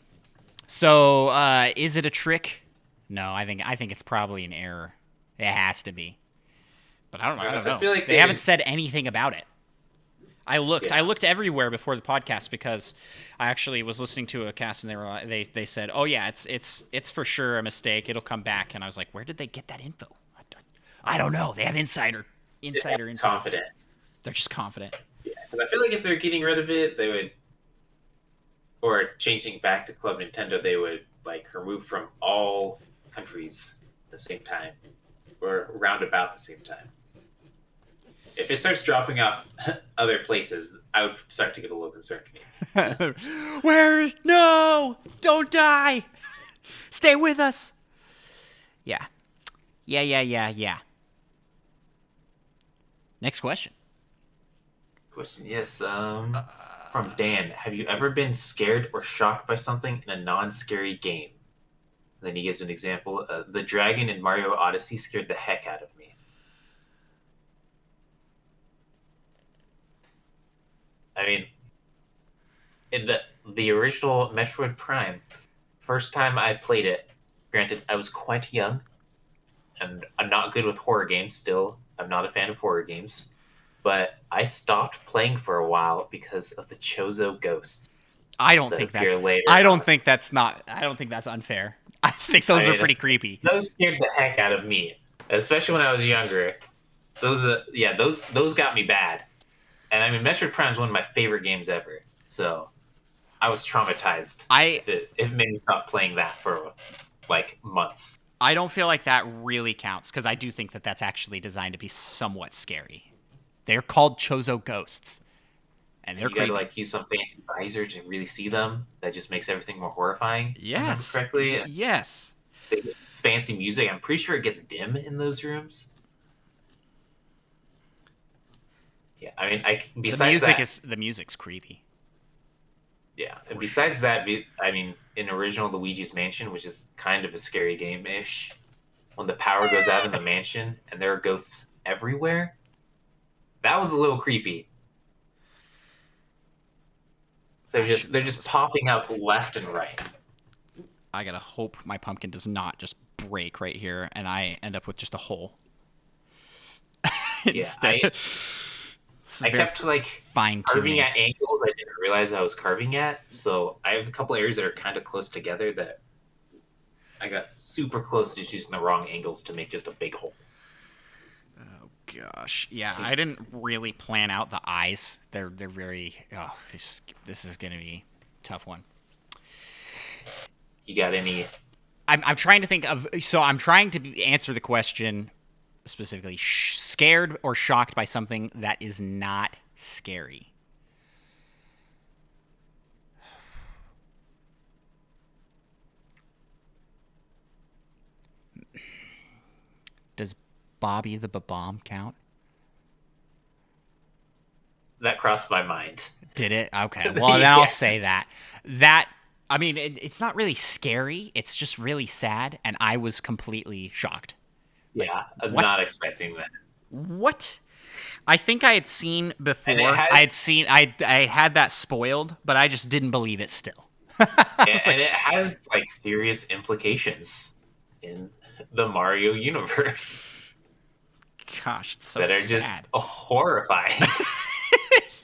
So, is it a trick? No, I think it's probably an error. It has to be. But I don't know. I feel like they haven't said anything about it. I looked everywhere before the podcast because I actually was listening to a cast and they said, "Oh yeah, it's for sure a mistake. It'll come back." And I was like, "Where did they get that info?" I don't know. They have insider info. Confident. They're just confident. Yeah, because I feel like if they're getting rid of it, they would, or changing back to Club Nintendo, they would remove from all countries at the same time, or around about the same time. If it starts dropping off other places, I would start to get a little concerned. Where? No! Don't die! Stay with us! Yeah. Next question. Yes. From Dan. Have you ever been scared or shocked by something in a non-scary game? And then he gives an example. The dragon in Mario Odyssey scared the heck out of me. In the original Metroid Prime, first time I played it, granted, I was quite young, and I'm not good with horror games still. I'm not a fan of horror games. But I stopped playing for a while because of the Chozo ghosts. I don't think that's unfair. I think those are pretty creepy. Those scared the heck out of me, especially when I was younger. Those got me bad. And Metroid Prime is one of my favorite games ever. So I was traumatized. It made me stop playing that for months. I don't feel like that really counts because I do think that that's actually designed to be somewhat scary. They're called Chozo ghosts, and they're creepy. You gotta use some fancy visor to really see them. That just makes everything more horrifying. Yes. Correctly. Yes. It's fancy music. I'm pretty sure it gets dim in those rooms. Yeah, besides the music's creepy. Yeah, and for sure. besides that, I mean, in original Luigi's Mansion, which is kind of a scary game ish, when the power goes out in the mansion and there are ghosts everywhere, that was a little creepy. So I should they're know just this. popping up left and right. I gotta hope my pumpkin does not just break right here, and I end up with just a hole Yeah, instead. It's I very kept like fine carving tuning. at angles I didn't realize I was carving at. So I have a couple areas that are kind of close together that I got super close to just using the wrong angles to make just a big hole. Gosh, yeah, I didn't really plan out the eyes. They're very. Oh, this is gonna be a tough one. You got any? I'm trying to think of. So I'm trying to answer the question specifically: scared or shocked by something that is not scary. Does Bobby the Bomb count? That crossed my mind. Did it? Okay. Well, then I'll Yeah, say that. That I mean, it's not really scary. It's just really sad, and I was completely shocked. Like, yeah, I'm what? not expecting that. What? I think I had seen And it before. has, I had that spoiled, but I just didn't believe it still. I was like, and it has like serious implications in the Mario universe gosh, it's so that are just sad. horrifying.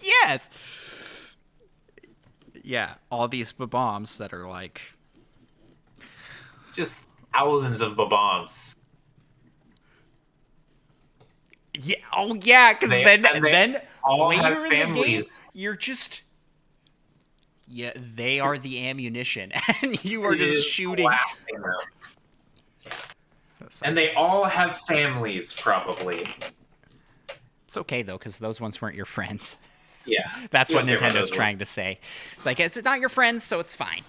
Yes. Yeah, all these bombs that are like, Just thousands of bombs. yeah, oh yeah, because They then all have later in the game, families. you're just, yeah, they are the ammunition, and you are It just is shooting. blasting them. And they all have families, probably. It's okay though, because those ones weren't your friends. Yeah. That's We what don't care about Nintendo's those trying ones. to say. It's like it's not your friends, so it's fine.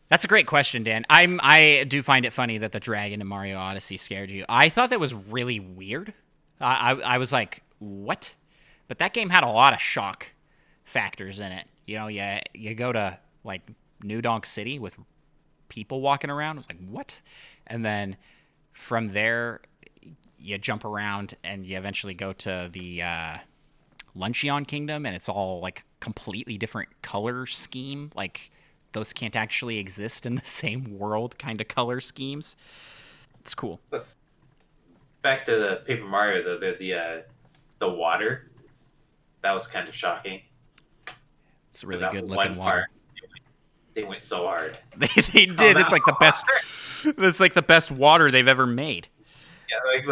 That's a great question, Dan. I do find it funny that the dragon in Mario Odyssey scared you. I thought that was really weird. I was like, what? But that game had a lot of shock factors in it. You know, you go to like New Donk City with people walking around. I was like, what? And then from there, you jump around and you eventually go to the Luncheon Kingdom, and it's all like completely different color scheme. Like those can't actually exist in the same world kind of color schemes. It's cool. Let's back to the Paper Mario though. The water that was kind of shocking. It's a For really that good looking one part, water. they went so hard. They On did. that It's like the best. water. It's like the best water they've ever made. Yeah, like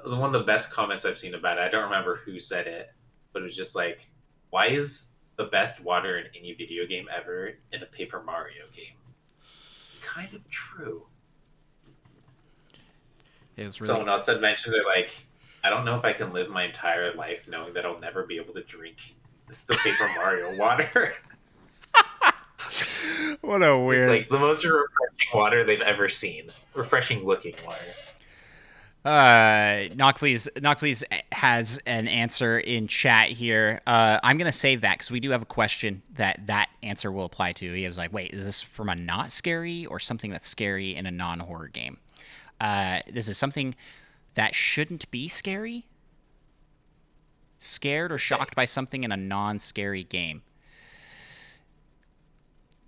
the one of the best comments I've seen about it. I don't remember who said it, but it was just like, why is the best water in any video game ever in a Paper Mario game? Kind of true. It was really. Someone else had mentioned it like, I don't know if I can live my entire life knowing that I'll never be able to drink the Paper Mario water. What a It's weird. like the most refreshing water they've ever seen. Refreshing looking water. Knock please has an answer in chat here. I'm gonna save that because we do have a question that answer will apply to. He was like, "Wait, is this from a not scary or something that's scary in a non-horror game?" This is something that shouldn't be scary. Scared or shocked by something in a non-scary game.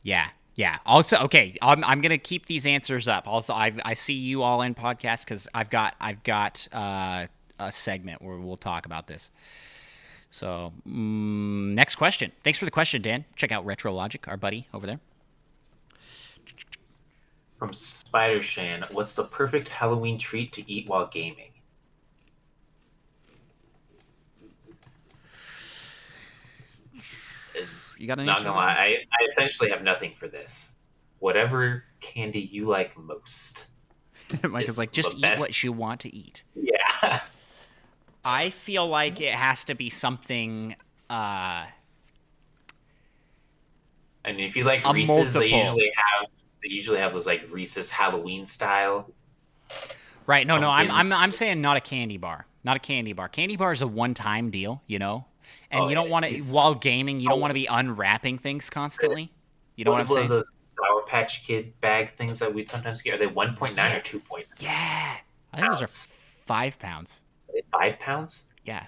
Yeah, yeah. Also, okay, I'm gonna keep these answers up. Also, I see you all in podcast because I've got a segment where we'll talk about this. So next question. Thanks for the question, Dan. Check out Retro Logic, our buddy over there. From Spider Shan, what's the perfect Halloween treat to eat while gaming? You got an Not answer? gonna lie, I essentially have nothing for this. Whatever candy you like most Mike is is like, the just eat best. what you want to eat. Yeah. I feel like it has to be something. I mean, if you like A Reese's, multiple. they usually have those like Reese's Halloween style Right. No, no. I'm pumpkin. I'm I'm saying not a candy bar. Not a candy bar. Candy bar is a one-time deal, you know. And Oh you yeah, don't want to, while gaming, you don't want to be unwrapping things constantly. You know what I'm one of saying? those Sour Patch Kid bag things that we'd sometimes get. Are they 1.9 or 2 Yeah. I think those are pounds? 5 pounds. Are they 5 pounds? Yeah.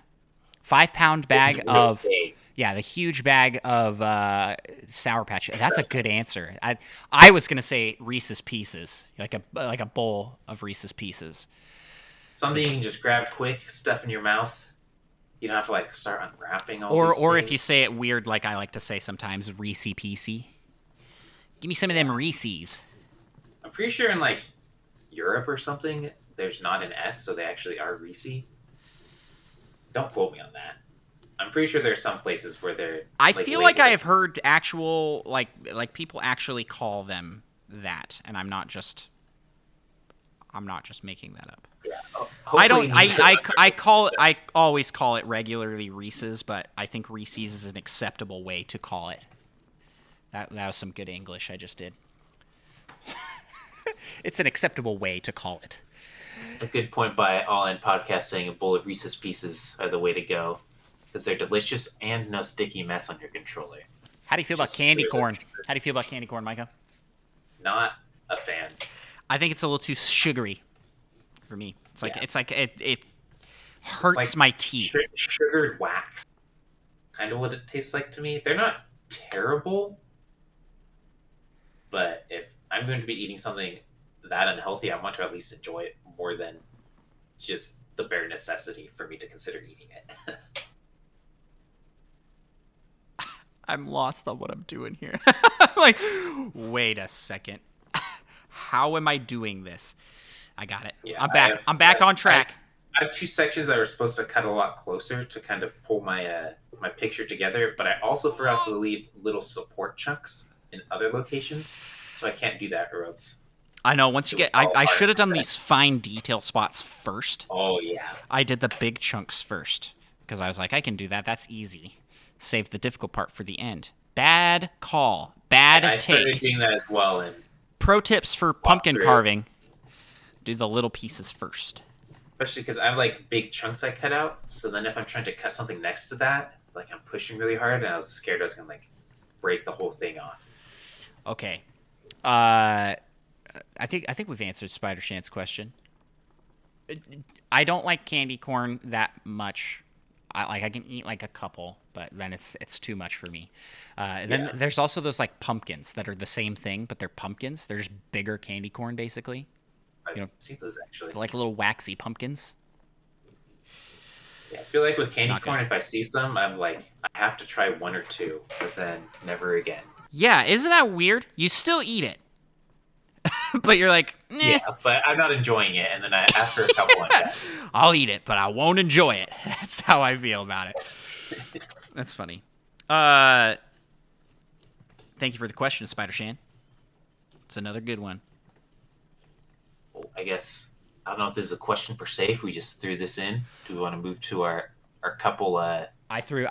5 pound It's bag real of, big. yeah, the huge bag of Sour Patch. That's a good answer. I was gonna say Reese's Pieces, like a bowl of Reese's Pieces. Something you can just grab quick, stuff in your mouth. You don't have to like start unwrapping all these Or if you things. say it weird, like I like to say sometimes, Reese Piecey. Give me some of them Reese's. I'm pretty sure in like Europe or something, there's not an S, so they actually are Reese. Don't quote me on that. I'm pretty sure there's some places where they're I like feel like labeled I as have heard actual like people actually call them that, and I'm not just making that up. yeah. I Hopefully don't. neither I call it. I always call it regularly Reese's, but I think Reese's is an acceptable way to call it. That was some good English I just did. It's an acceptable way to call it. a good point by All In Podcast saying a bowl of Reese's Pieces are the way to go because they're delicious and no sticky mess on your controller. How do you feel about Just candy further- corn? How do you feel about candy corn, Micah? Not a fan. I think it's a little too sugary for me. Yeah. It hurts Like my teeth. Sugared wax. Kind of what it tastes like to me. They're not terrible, but if I'm going to be eating something that unhealthy, I want to at least enjoy it more than just the bare necessity for me to consider eating it. I'm lost on what I'm doing here. I'm like, wait a second. How am I doing this? I got it. Yeah, I'm back. I'm back on track. I have two sections that are supposed to cut a lot closer to kind of pull my my picture together, but I also forgot to leave little support chunks in other locations, so I can't do that or else. I know. Once you get, I should have done these fine detail spots first. Oh yeah, I did the big chunks first because I was like, I can do that. That's easy. Save the difficult part for the end. Bad call. Bad I started take. doing that as well, and Pro tips for pumpkin through. carving: do the little pieces first. especially because I have like big chunks I cut out. So then if I'm trying to cut something next to that, like I'm pushing really hard, and I was scared I was gonna like break the whole thing off. Okay. I think we've answered Spider Shan's question. I don't like candy corn that much. I can eat like a couple, but then it's too much for me. Then there's also those like pumpkins that are the same thing, but they're pumpkins. They're just bigger candy corn, basically. I've seen those actually. They're like little waxy pumpkins. Yeah, I feel like with candy Not corn, good. if I see some, I'm like, I have to try one or two, but then never again. Yeah, isn't that weird? You still eat it, but you're like, Yeah, but I'm not enjoying it, and then after a couple, I'm done. I'll eat it, but I won't enjoy it. That's how I feel about it. That's funny. Thank you for the question, Spider Shan. It's another good one. Well, I guess I don't know if this is a question per se. If we just threw this in, do we want to move to our couple? I threw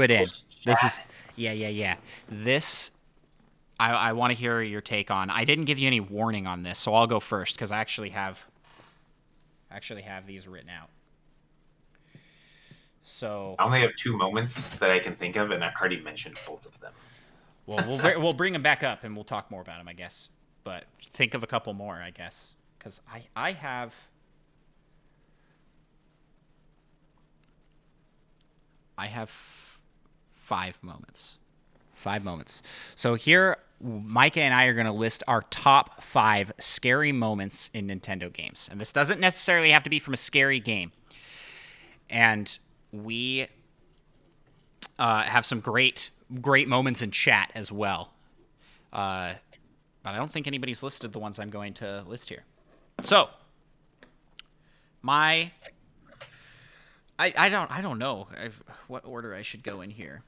it in. This is yeah. This I want to hear your take on. I didn't give you any warning on this, so I'll go first because I actually have these written out. So I only have two moments that I can think of, and I already mentioned both of them. well, we'll bring them back up and we'll talk more about them, I guess. But think of a couple more, I guess, because I have. I have 5 moments. 5 moments. So here, Micah and I are going to list our top 5 scary moments in Nintendo games. And this doesn't necessarily have to be from a scary game. And we have some great moments in chat as well. But I don't think anybody's listed the ones I'm going to list here. So, I don't know what order I should go in here.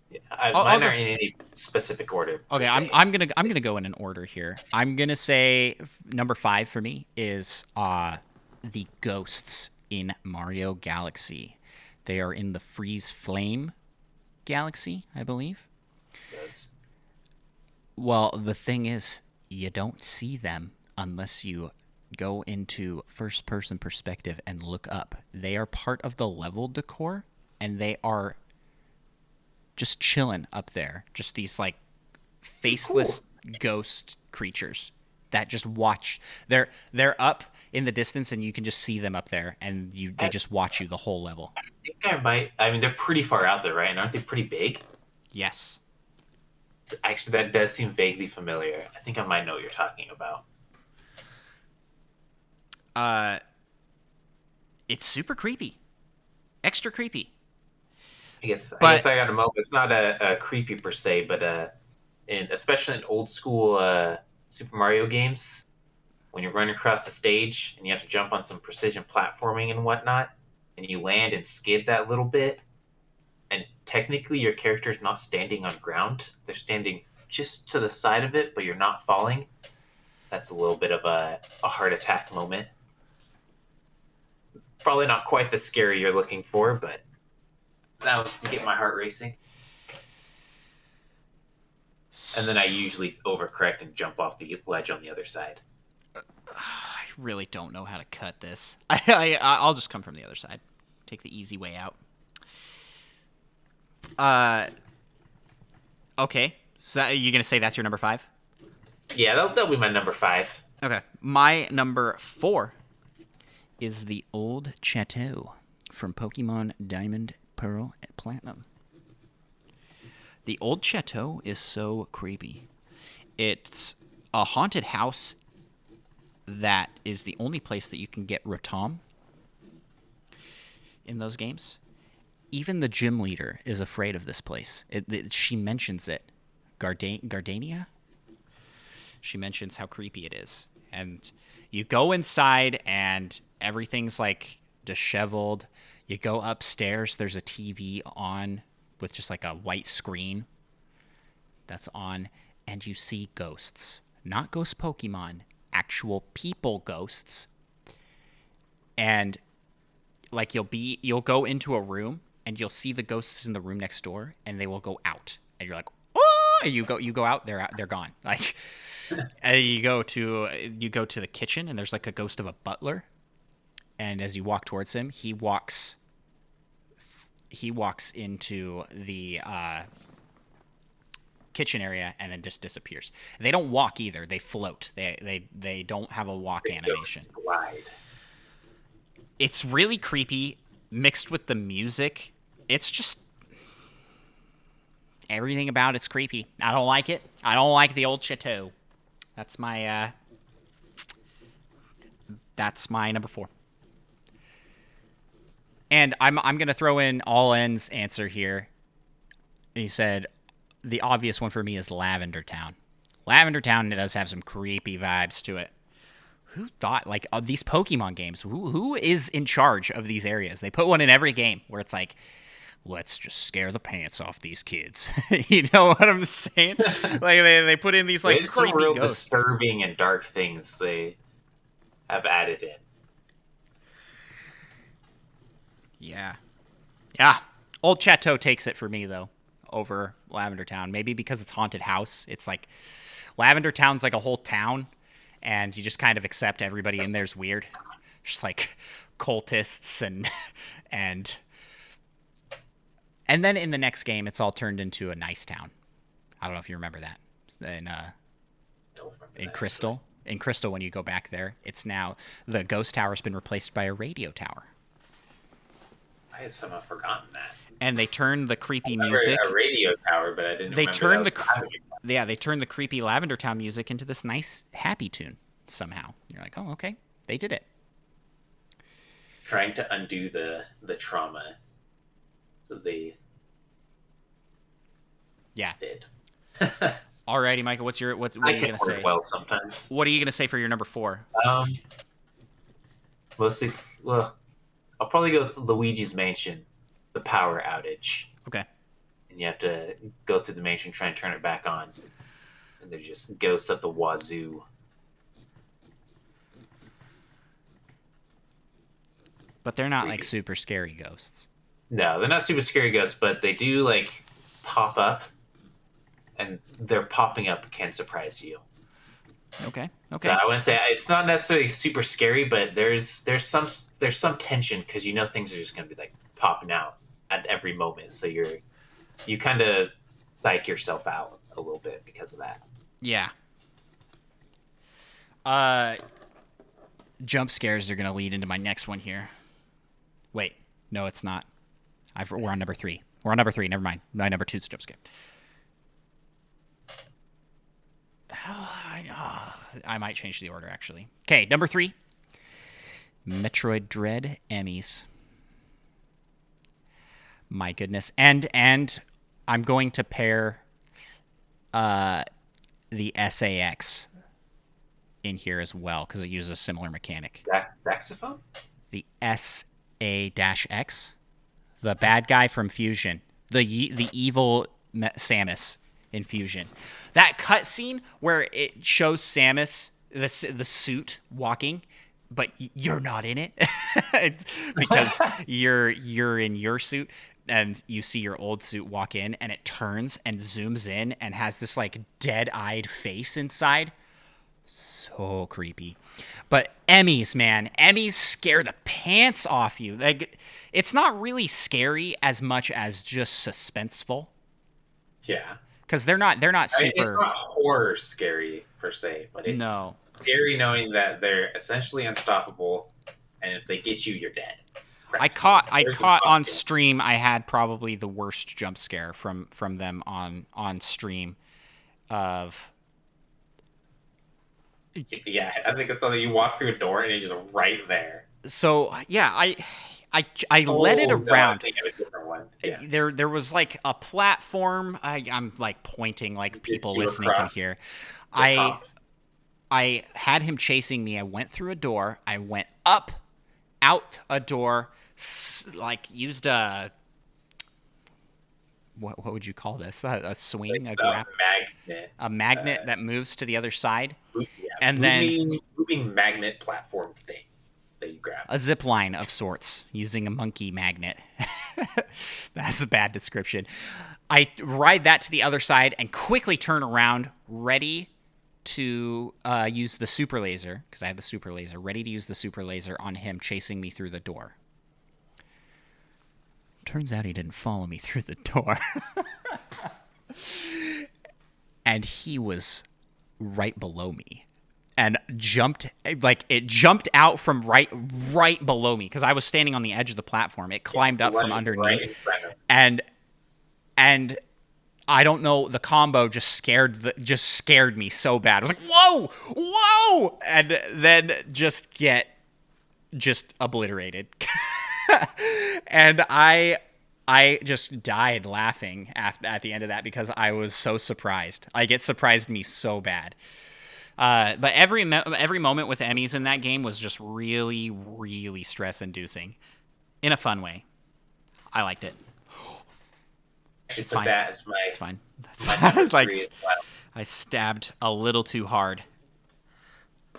Yeah, I'll mine go- aren't in any specific order. per Okay, se. I'm gonna go in an order here. I'm gonna say number 5 for me is the ghosts in Mario Galaxy. They are in the Freeze Flame Galaxy, I believe. Yes. Well, the thing is, you don't see them unless you go into first-person perspective and look up. They are part of the level decor, and they are just chilling up there. Just these like Cool. faceless ghost creatures that just watch. They're up in the distance, and you can just see them up there, and they I just watch you the whole level. think I might. I mean, they're pretty far out there, right? And aren't they pretty big? Yes. Actually, that does seem vaguely familiar. I think I might know what you're talking about. Uh, it's super creepy, extra creepy. I guess But I got a moment. It's not a creepy per se, but especially in old school Super Mario games, when you're running across the stage and you have to jump on some precision platforming and whatnot, and you land and skid that little bit, and technically your character's not standing on ground; they're standing just to the side of it, but you're not falling. That's a little bit of a heart attack moment. Probably not quite the scary you're looking for, but that'll get my heart racing. And then I usually overcorrect and jump off the ledge on the other side. I really don't know how to cut this. I'll just come from the other side. Take the easy way out. Uh, okay. So you gonna say that's your number 5? Yeah, that'll be my number 5. Okay. My number 4 is the Old Chateau from Pokemon Diamond, Pearl, and Platinum. The Old Chateau is so creepy. It's a haunted house that is the only place that you can get Rotom in those games. Even the gym leader is afraid of this place. She mentions it. Gardania? She mentions how creepy it is. And you go inside and everything's like disheveled. You go upstairs, there's a TV on with just like a white screen that's on, and you see ghosts. Not ghost Pokemon, actual people ghosts. And like you'll go into a room and you'll see the ghosts in the room next door, and they will go out. And you're like, "Oh!" And you go out, they're gone. Like and you go to the kitchen, and there's like a ghost of a butler. And as you walk towards him, he walks into the kitchen area and then just disappears. They don't walk either; they float. They don't have a walk animation. Glide. It's really creepy, mixed with the music. It's just everything about it's creepy. I don't like it. I don't like the Old Chateau. That's my number 4. And I'm gonna throw in all ends answer here. He said the obvious one for me is Lavender Town. Lavender Town does have some creepy vibes to it. Who thought like of these Pokemon games? Who is in charge of these areas? They put one in every game where it's like, let's just scare the pants off these kids. You know what I'm saying? Like they put in these like There's some creepy real ghosts. disturbing and dark things they have added in. Yeah. Yeah. Old Chateau takes it for me, though, over Lavender Town. Maybe because it's haunted house. It's like Lavender Town's like a whole town, and you just kind of accept everybody in there's weird. Just like cultists and then in the next game, it's all turned into a nice town. I don't know if you remember that. In Crystal. In Crystal, when you go back there, it's now the ghost tower's been replaced by a radio tower. I had somehow forgotten that. And they turned the creepy I remember music. a radio tower, but I didn't They remember turned that was they turned the creepy Lavender Town music into this nice happy tune somehow. You're like, oh, okay, they did it. trying to undo the trauma that they did. Alrighty, Michael, what are you gonna say? Well, sometimes. What are you gonna say for your number 4? Mostly, well, I'll probably go with Luigi's Mansion, the power outage. Okay. And you have to go through the mansion, try and turn it back on. And there's just ghosts at the wazoo. But they're not like super scary ghosts. No, they're not super scary ghosts, but they do like pop up, and their popping up can surprise you. Okay. So I wouldn't say it's not necessarily super scary, but there's some tension because you know things are just going to be like popping out at every moment. So you're you kind of psych yourself out a little bit because of that. Yeah. Jump scares are going to lead into my next one here. Wait, no, it's not. We're on number 3. We're on number 3. Never mind. My number 2 is jump scare. I might change the order, actually. Okay, number 3. Metroid Dread Emmys. My goodness. And I'm going to pair the SAX in here as well, because it uses a similar mechanic. Saxophone? The SA-X. The bad guy from Fusion. The evil Samus in Fusion. That cutscene where it shows Samus, the suit, walking, but you're not in it. Because you're in your suit, and you see your old suit walk in, and it turns and zooms in and has this like dead-eyed face inside. So creepy. But Emmys, man, Emmys scare the pants off you. Like, it's not really scary as much as just suspenseful. Yeah, because they're not super. It's not horror scary per se, but it's scary knowing that they're essentially unstoppable, and if they get you, you're dead. I caught on stream. I had probably the worst jump scare from them on stream. Yeah, I think it's something you walk through a door and it's just right there. So yeah, I led it around. I think I have a different one. Yeah. There was like a platform. I'm like pointing, like people listening can hear. I had him chasing me. I went through a door. I went up, out a door, like used a what would you call this? A swing, like a magnet that moves to the other side, and moving magnet platform thing that you grab. A zip line of sorts using a monkey magnet. That's a bad description. I ride that to the other side and quickly turn around, ready to use the super laser, because I have the super laser, ready to use the super laser on him chasing me through the door. Turns out he didn't follow me through the door. And he was right below me. And jumped out from right below me, because I was standing on the edge of the platform. It climbed up from underneath, and I don't know, the combo just scared me so bad. I was like, whoa, and then just obliterated. And I just died laughing at the end of that, because I was so surprised. Like, it surprised me so bad. But every moment with Emmys in that game was just really, really stress-inducing, in a fun way. I liked it. It's fine. That is my. It's fine. That's fine. Like, I stabbed a little too hard.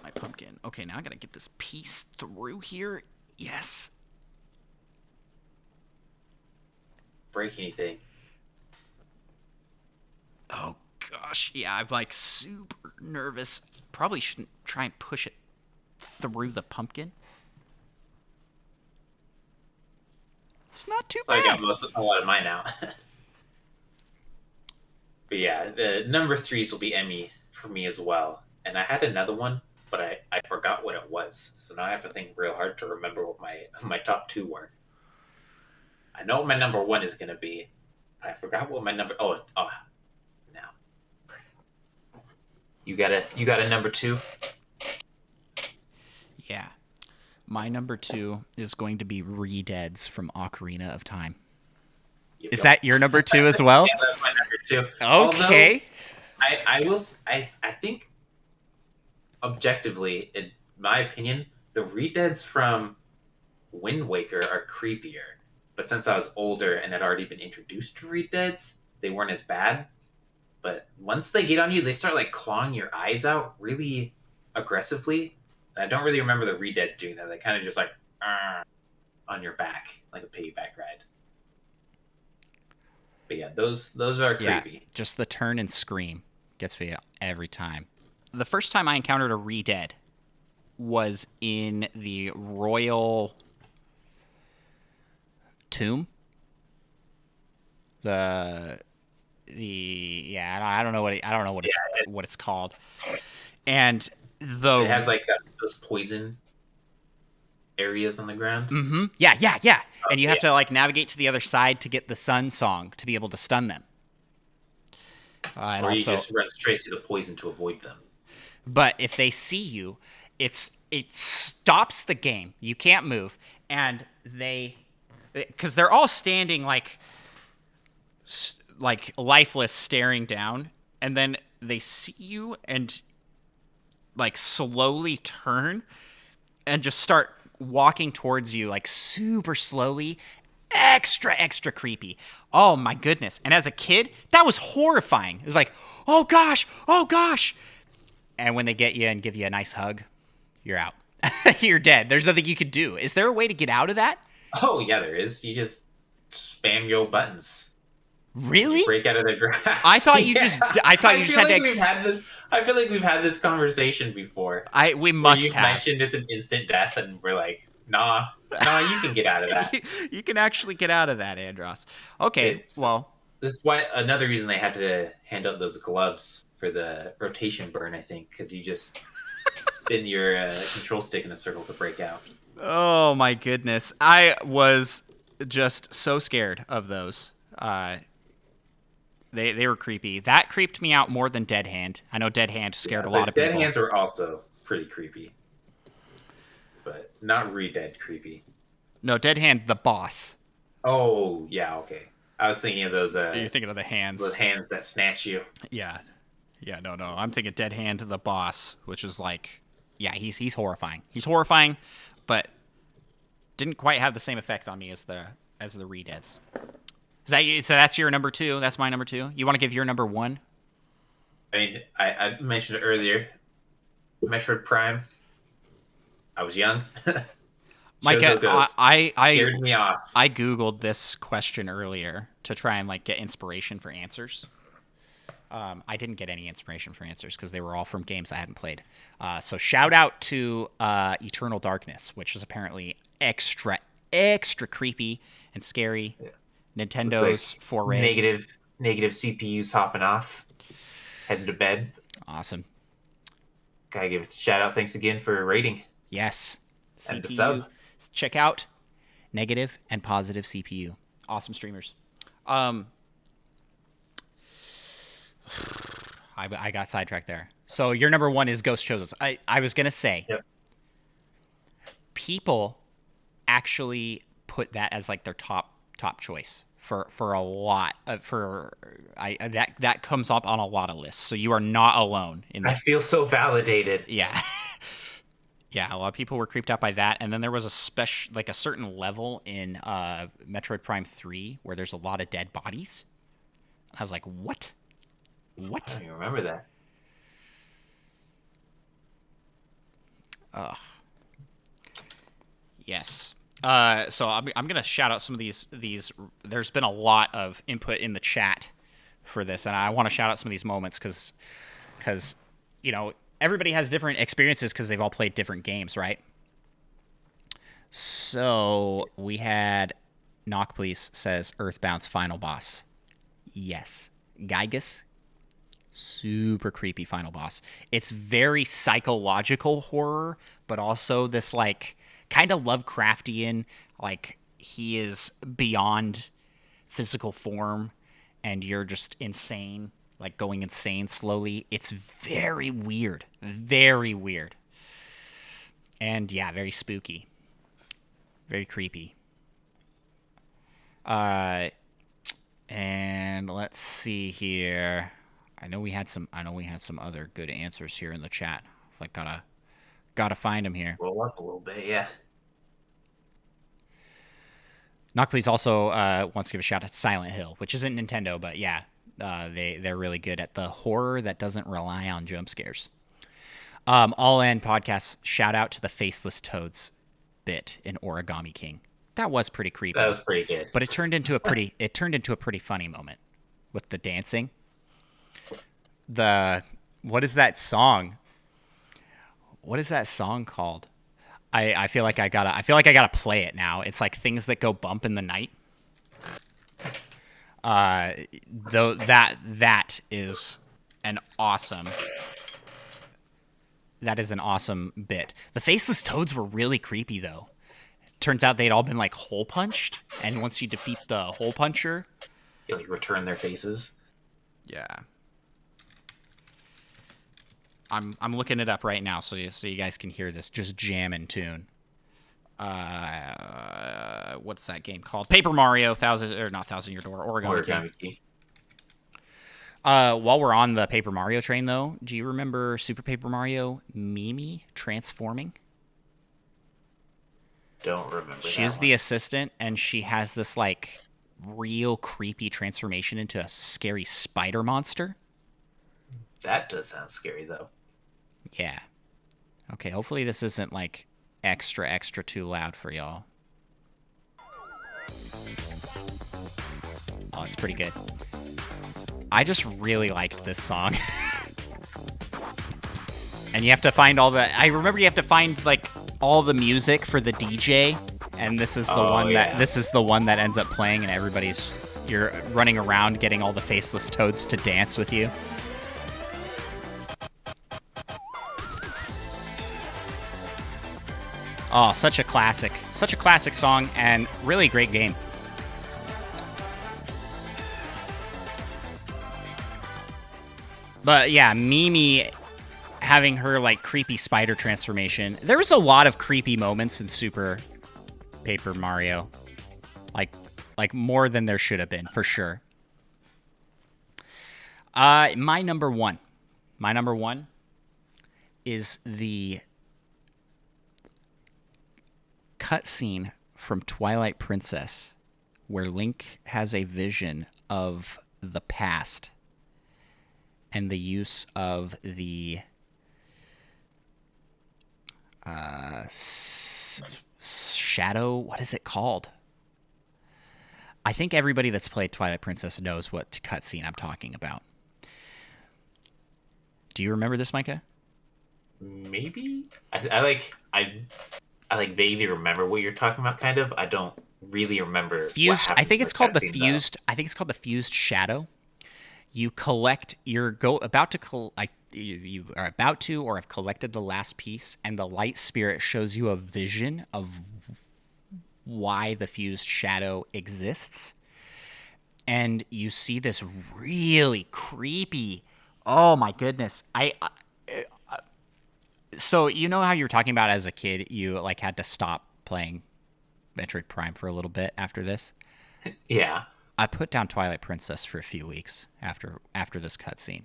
My pumpkin. Okay, now I gotta get this piece through here. Yes. Break anything? Oh gosh, yeah, I'm like super nervous. Probably shouldn't try and push it through the pumpkin. It's not too bad. I got a lot of mine out. But yeah, the number 3s will be Emmy for me as well. And I had another one, but I forgot what it was. So now I have to think real hard to remember what my top 2 were. I know what my number 1 is going to be, but I forgot what my number... Oh, now. You got a number 2? Yeah. My number 2 is going to be Re-Deads from Ocarina of Time. Is that your number 2 as well? Yeah, that's my number 2. Okay. Although, I think, objectively, in my opinion, the Re-Deads from Wind Waker are creepier. But since I was older and had already been introduced to Re-Deads, they weren't as bad. But once they get on you, they start like clawing your eyes out really aggressively. And I don't really remember the Re-Deads doing that. They kind of just like on your back, like a piggyback ride. But yeah, those are creepy. Yeah, just the turn and scream gets me every time. The first time I encountered a Re-Dead was in the Royal Tomb. The yeah, I don't know what it's called. And It the has like those poison areas on the ground. yeah. Oh, And you have to like navigate to the other side to get the sun song to be able to stun them. And or you also, just run straight to the poison to avoid them. but if they see you, it stops the game. You can't move, and because they're all standing like lifeless, staring down, and then they see you and like slowly turn and just start walking towards you like super slowly. Extra creepy. Oh my goodness. And as a kid, that was horrifying. It was like, oh gosh. And when they get you and give you a nice hug, you're out. You're dead. There's nothing you could do. Is there a way to get out of that? Oh yeah, there is. You just spam your buttons. Really? You break out of the grass. I thought you Yeah. just had to I feel like we've had this conversation before. we must You've have. mentioned it's an instant death, and we're like, nah, you can get out of that. You can actually get out of that, Andros. Okay, well, this is why another reason they had to hand out those gloves for the rotation burn, I think, because you just spin your control stick in a circle to break out. oh my goodness. I was just so scared of those. They were creepy. That creeped me out more than Dead Hand. I know Dead Hand scared a lot of people. Dead hands are also pretty creepy, but not re-dead creepy. No, Dead Hand, the boss. Oh yeah, okay. I was thinking of those. You're thinking of the hands. Those hands that snatch you. Yeah, no. I'm thinking Dead Hand, the boss, which is like, yeah, he's horrifying. He's horrifying, but didn't quite have the same effect on me as the re-deads. So that's your number 2. That's my number 2. You want to give your number 1? I mean, I mentioned it earlier. Metroid Prime. I was young. Mike, I scared me off. I googled this question earlier to try and like get inspiration for answers. I didn't get any inspiration for answers because they were all from games I hadn't played. So shout out to Eternal Darkness, which is apparently extra creepy and scary. Yeah. Nintendo's foray. Negative CPUs hopping off, heading to bed. Awesome. Gotta give a shout out. Thanks again for rating. Yes. And the sub. Check out negative and positive CPU. Awesome streamers. I got sidetracked there. So your number 1 is Ghost Chosen. I was gonna say, yep. People actually put that as like their top choice for a lot that comes up on a lot of lists. So you are not alone in that. I feel so validated. Yeah. Yeah, a lot of people were creeped out by that, and then there was a certain level in Metroid Prime 3 where there's a lot of dead bodies. I was like, what? I don't even remember that. Ugh. Yes. So I'm gonna shout out some of these. There's been a lot of input in the chat for this, and I want to shout out some of these moments because everybody has different experiences because they've all played different games, right? So we had Knock Please says Earthbound's final boss. Yes, Gygus. Super creepy final boss. It's very psychological horror, but also this like kind of Lovecraftian, like he is beyond physical form and you're just insane, like going insane slowly. It's very weird. Very weird. And yeah, very spooky. Very creepy. And let's see here. I know we had some other good answers here in the chat. Like gotta find them here. Roll up a little bit, yeah. Knockleys also wants to give a shout out to Silent Hill, which isn't Nintendo, but yeah, they're really good at the horror that doesn't rely on jump scares. All in podcasts, shout out to the Faceless Toads bit in Origami King. That was pretty creepy. That was pretty good. But it turned into a pretty funny moment with the dancing. What is that song? What is that song called? I feel like I gotta play it now. It's like Things That Go Bump in the Night. Though that is an awesome. That is an awesome bit. The faceless toads were really creepy, though. Turns out they'd all been like hole punched, and once you defeat the hole puncher, You like return their faces. yeah. I'm looking it up right now, so you guys can hear this just jamming tune. What's that game called? Paper Mario not Thousand Year Door, Origami King. King. While we're on the Paper Mario train, though, do you remember Super Paper Mario Mimi transforming? Don't remember. She's the assistant, and she has this like real creepy transformation into a scary spider monster. That does sound scary, though. Yeah. Okay, hopefully this isn't like extra too loud for y'all. Oh, it's pretty good. I just really liked this song. And you have to find I remember you have to find like all the music for the DJ, and this is the one that ends up playing, and you're running around getting all the faceless toads to dance with you. Oh, such a classic song, and really great game. But yeah, Mimi having her like creepy spider transformation. There was a lot of creepy moments in Super Paper Mario. Like more than there should have been, for sure. My number one is the cutscene from Twilight Princess where Link has a vision of the past and the use of the shadow. What is it called? I think everybody that's played Twilight Princess knows what cutscene I'm talking about. Do you remember this, Micah? Maybe I vaguely remember what you're talking about. Kind of. I don't really remember. Fused. I think it's called the fused. I think it's called the fused shadow. You collect. You are about to or have collected the last piece, and the light spirit shows you a vision of why the fused shadow exists, and you see this really creepy. Oh my goodness! So you know how you were talking about as a kid, you like had to stop playing Metroid Prime for a little bit after this. Yeah. I put down Twilight Princess for a few weeks after this cutscene.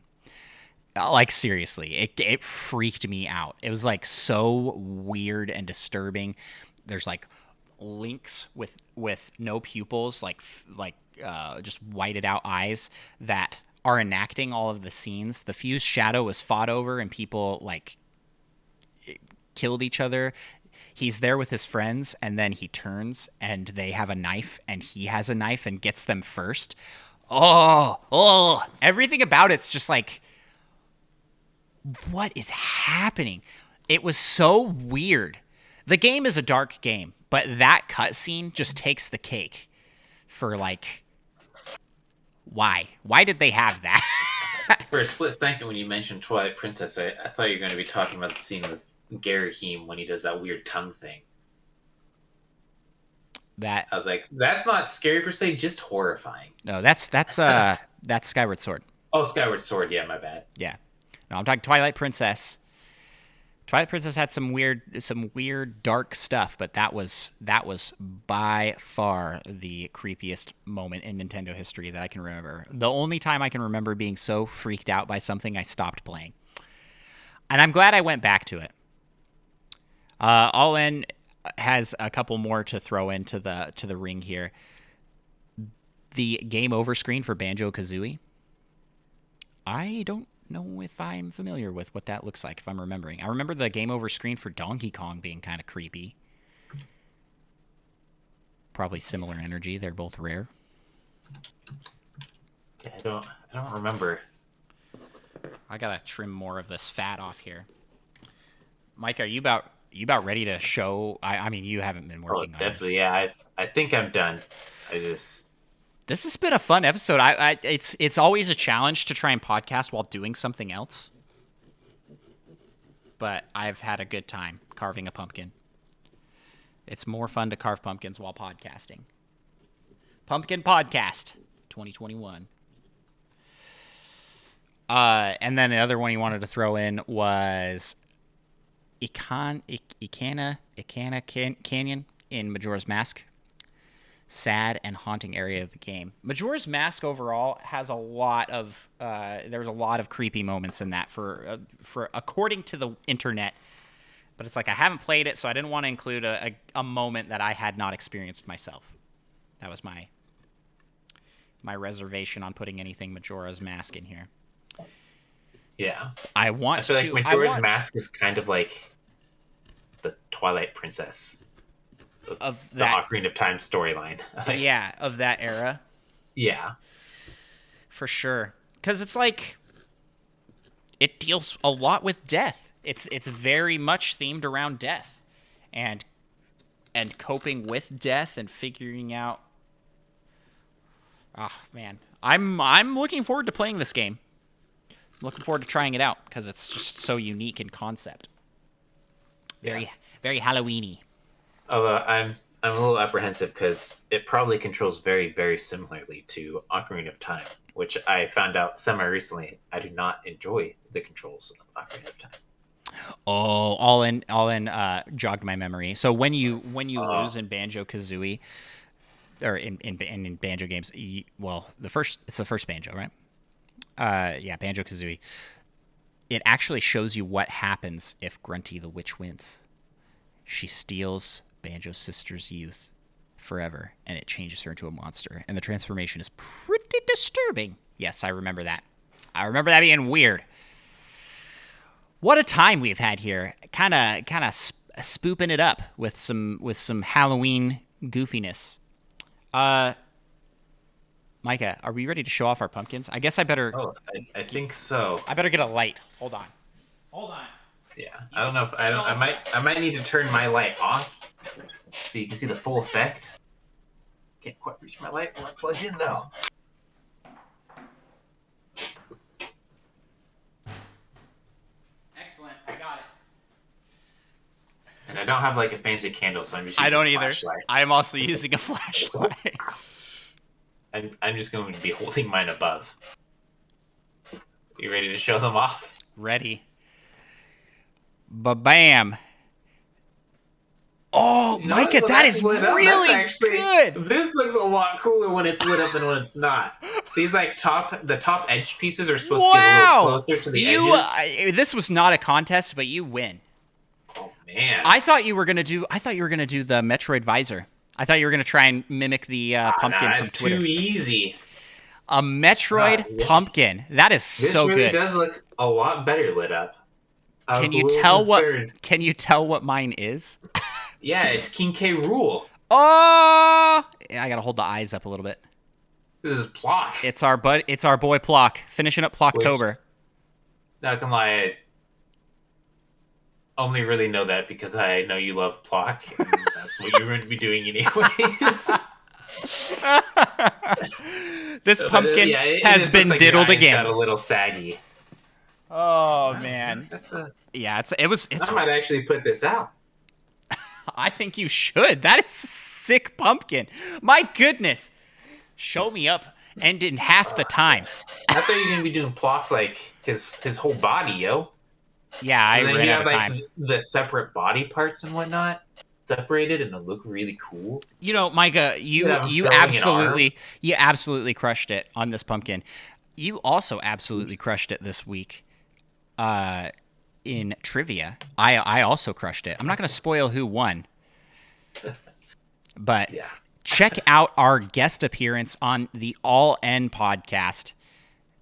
Like seriously, it freaked me out. It was like so weird and disturbing. There's like Links with no pupils, like just whited out eyes that are enacting all of the scenes. The fused shadow was fought over, and people like killed each other. He's there with his friends, and then he turns, and they have a knife, and he has a knife and gets them first. Oh, everything about it's just like, what is happening? It was so weird. The game is a dark game, but that cutscene just takes the cake for like, why? Why did they have that? For a split second, when you mentioned Twilight Princess, I thought you were going to be talking about the scene with Garahim when he does that weird tongue thing. I was like, that's not scary per se, just horrifying. No, that's Skyward Sword. Oh, Skyward Sword. Yeah, my bad. Yeah. No, I'm talking Twilight Princess. Twilight Princess had some weird dark stuff, but that was by far the creepiest moment in Nintendo history that I can remember. The only time I can remember being so freaked out by something, I stopped playing. And I'm glad I went back to it. All In has a couple more to throw into the ring here. The game over screen for Banjo-Kazooie. I don't know if I'm familiar with what that looks like, if I'm remembering. I remember the game over screen for Donkey Kong being kind of creepy. Probably similar energy. They're both rare. Yeah, I don't remember. I gotta trim more of this fat off here. Mike, are you about ready to show? I mean, you haven't been working on it. Definitely, yeah. I think I'm done. This has been a fun episode. It's always a challenge to try and podcast while doing something else. But I've had a good time carving a pumpkin. It's more fun to carve pumpkins while podcasting. Pumpkin Podcast 2021. And then the other one he wanted to throw in was Ikana Canyon in Majora's Mask. Sad and haunting area of the game. Majora's Mask overall has a lot of there's a lot of creepy moments in that for according to the internet. But it's like I haven't played it, so I didn't want to include a moment that I had not experienced myself. That was my reservation on putting anything Majora's Mask in here. Yeah, I feel like Majora's Mask is kind of like the Twilight Princess of the Ocarina of Time storyline. Yeah, of that era. Yeah, for sure. Because it's like it deals a lot with death. It's very much themed around death, and coping with death and figuring out. Oh man, I'm looking forward to playing this game. I'm looking forward to trying it out because it's just so unique in concept. Very Halloween-y. Although I'm a little apprehensive because it probably controls very, very similarly to Ocarina of Time, which I found out semi-recently. I do not enjoy the controls of Ocarina of Time. Oh, all in jogged my memory. So when you lose in Banjo-Kazooie, or in Banjo games, it's the first Banjo, right? Banjo-Kazooie. It actually shows you what happens if Grunty the Witch wins. She steals Banjo's sister's youth forever, and it changes her into a monster. And the transformation is pretty disturbing. Yes, I remember that. I remember that being weird. What a time we've had here. Kind of spooping it up with some Halloween goofiness. Micah, are we ready to show off our pumpkins? I guess I better... Oh, I think so. I better get a light. Hold on. Yeah, I don't know if I might need to turn my light off so you can see the full effect. Can't quite reach my light while I plug in though. Excellent, I got it. And I don't have like a fancy candle, so I'm just using a flashlight. I am also using a flashlight. I'm just going to be holding mine above. You ready to show them off? Ready. Ba-bam. Oh, Micah, that is really good. This looks a lot cooler when it's lit up than when it's not. These like the top edge pieces are supposed to get a little closer to the edges. This was not a contest, but you win. Oh man. I thought you were gonna do the Metroid visor. I thought you were gonna try and mimic the pumpkin from Twitter. Too easy. A Metroid pumpkin. That is so good. This really does look a lot better lit up. Can you tell what mine is? Yeah, it's King K. Rool. Oh! I gotta hold the eyes up a little bit. This is Plock. It's our boy Plock, finishing up Plocktober. Not gonna lie, I only really know that because I know you love Plock, and that's what you're going to be doing anyways. This pumpkin has been diddled again. Got a little saggy. Oh man, I might actually put this out. I think you should. That is a sick pumpkin. My goodness. Show me up and in half the time. I thought you were going to be doing Plock like his whole body, yo. Yeah, I ran out of time. The separate body parts and whatnot separated and they look really cool. You know, Micah, you absolutely crushed it on this pumpkin. You also absolutely crushed it this week. In trivia, I also crushed it. I'm not going to spoil who won, but check out our guest appearance on the All N podcast.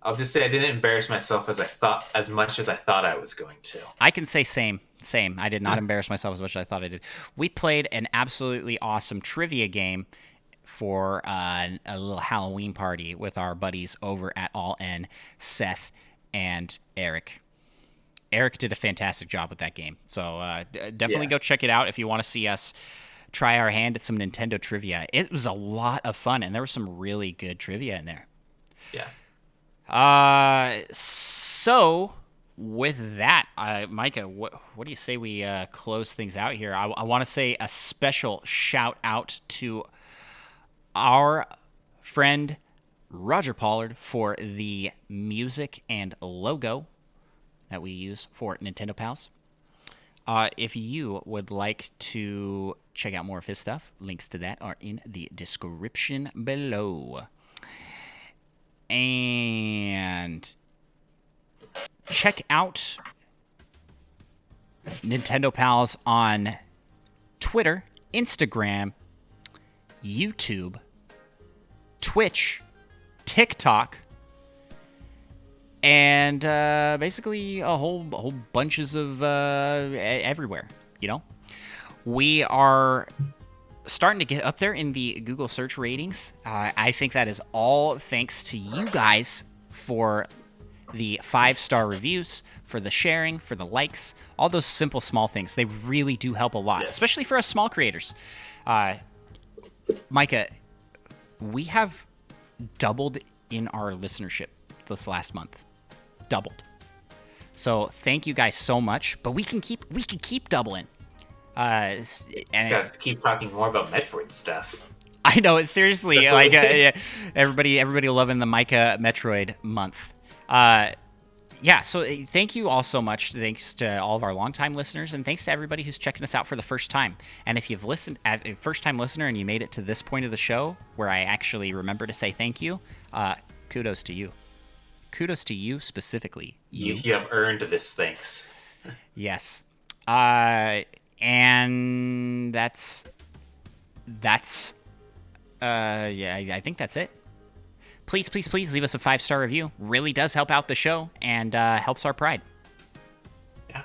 I'll just say I didn't embarrass myself as much as I thought I was going to. I can say same. I did not embarrass myself as much as I thought I did. We played an absolutely awesome trivia game for a little Halloween party with our buddies over at All N, Seth and Eric. Eric did a fantastic job with that game. So definitely go check it out if you want to see us try our hand at some Nintendo trivia. It was a lot of fun, and there was some really good trivia in there. Yeah. So with that, Micah, what do you say we close things out here? I want to say a special shout out to our friend Roger Pollard for the music and logo that we use for Nintendo Pals. If you would like to check out more of his stuff, links to that are in the description below. And check out Nintendo Pals on Twitter, Instagram, YouTube, Twitch, TikTok, and basically a whole bunches of everywhere. You know, we are starting to get up there in the Google search ratings. I think that is all thanks to you guys for the 5-star reviews, for the sharing, for the likes, all those simple small things. They really do help a lot, especially for us small creators. Micah, we have doubled in our listenership this last month. Doubled. So thank you guys so much. But we can keep doubling. And gotta keep talking more about Metroid stuff. I know, it's seriously like everybody loving the Micah Metroid month. Yeah, so thank you all so much. Thanks to all of our longtime listeners, and thanks to everybody who's checking us out for the first time. And if you've listened, a first-time listener, and you made it to this point of the show where I actually remember to say thank you, kudos to you. Kudos to you specifically. You have earned this thanks. Yes. And that's I think that's it. Please leave us a 5-star review. Really does help out the show and helps our pride. Yeah.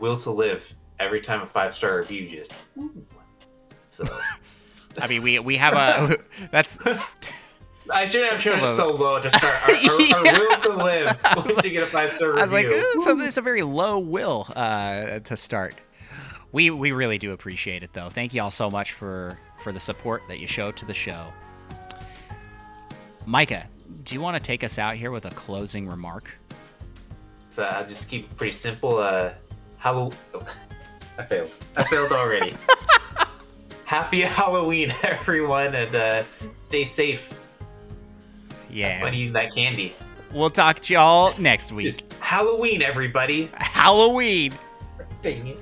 Will to live every time a 5-star review just. Ooh. So. I mean, we have a that's. I shouldn't have shown it so low to start. Our will to live once you get a 5-star review. I was like, it's a very low will to start. We really do appreciate it, though. Thank you all so much for the support that you show to the show. Micah, do you want to take us out here with a closing remark? So I'll just keep it pretty simple. I failed already. Happy Halloween, everyone, and stay safe. Yeah. Have fun eating that candy. We'll talk to y'all next week. It's Halloween, everybody. Halloween. Dang it.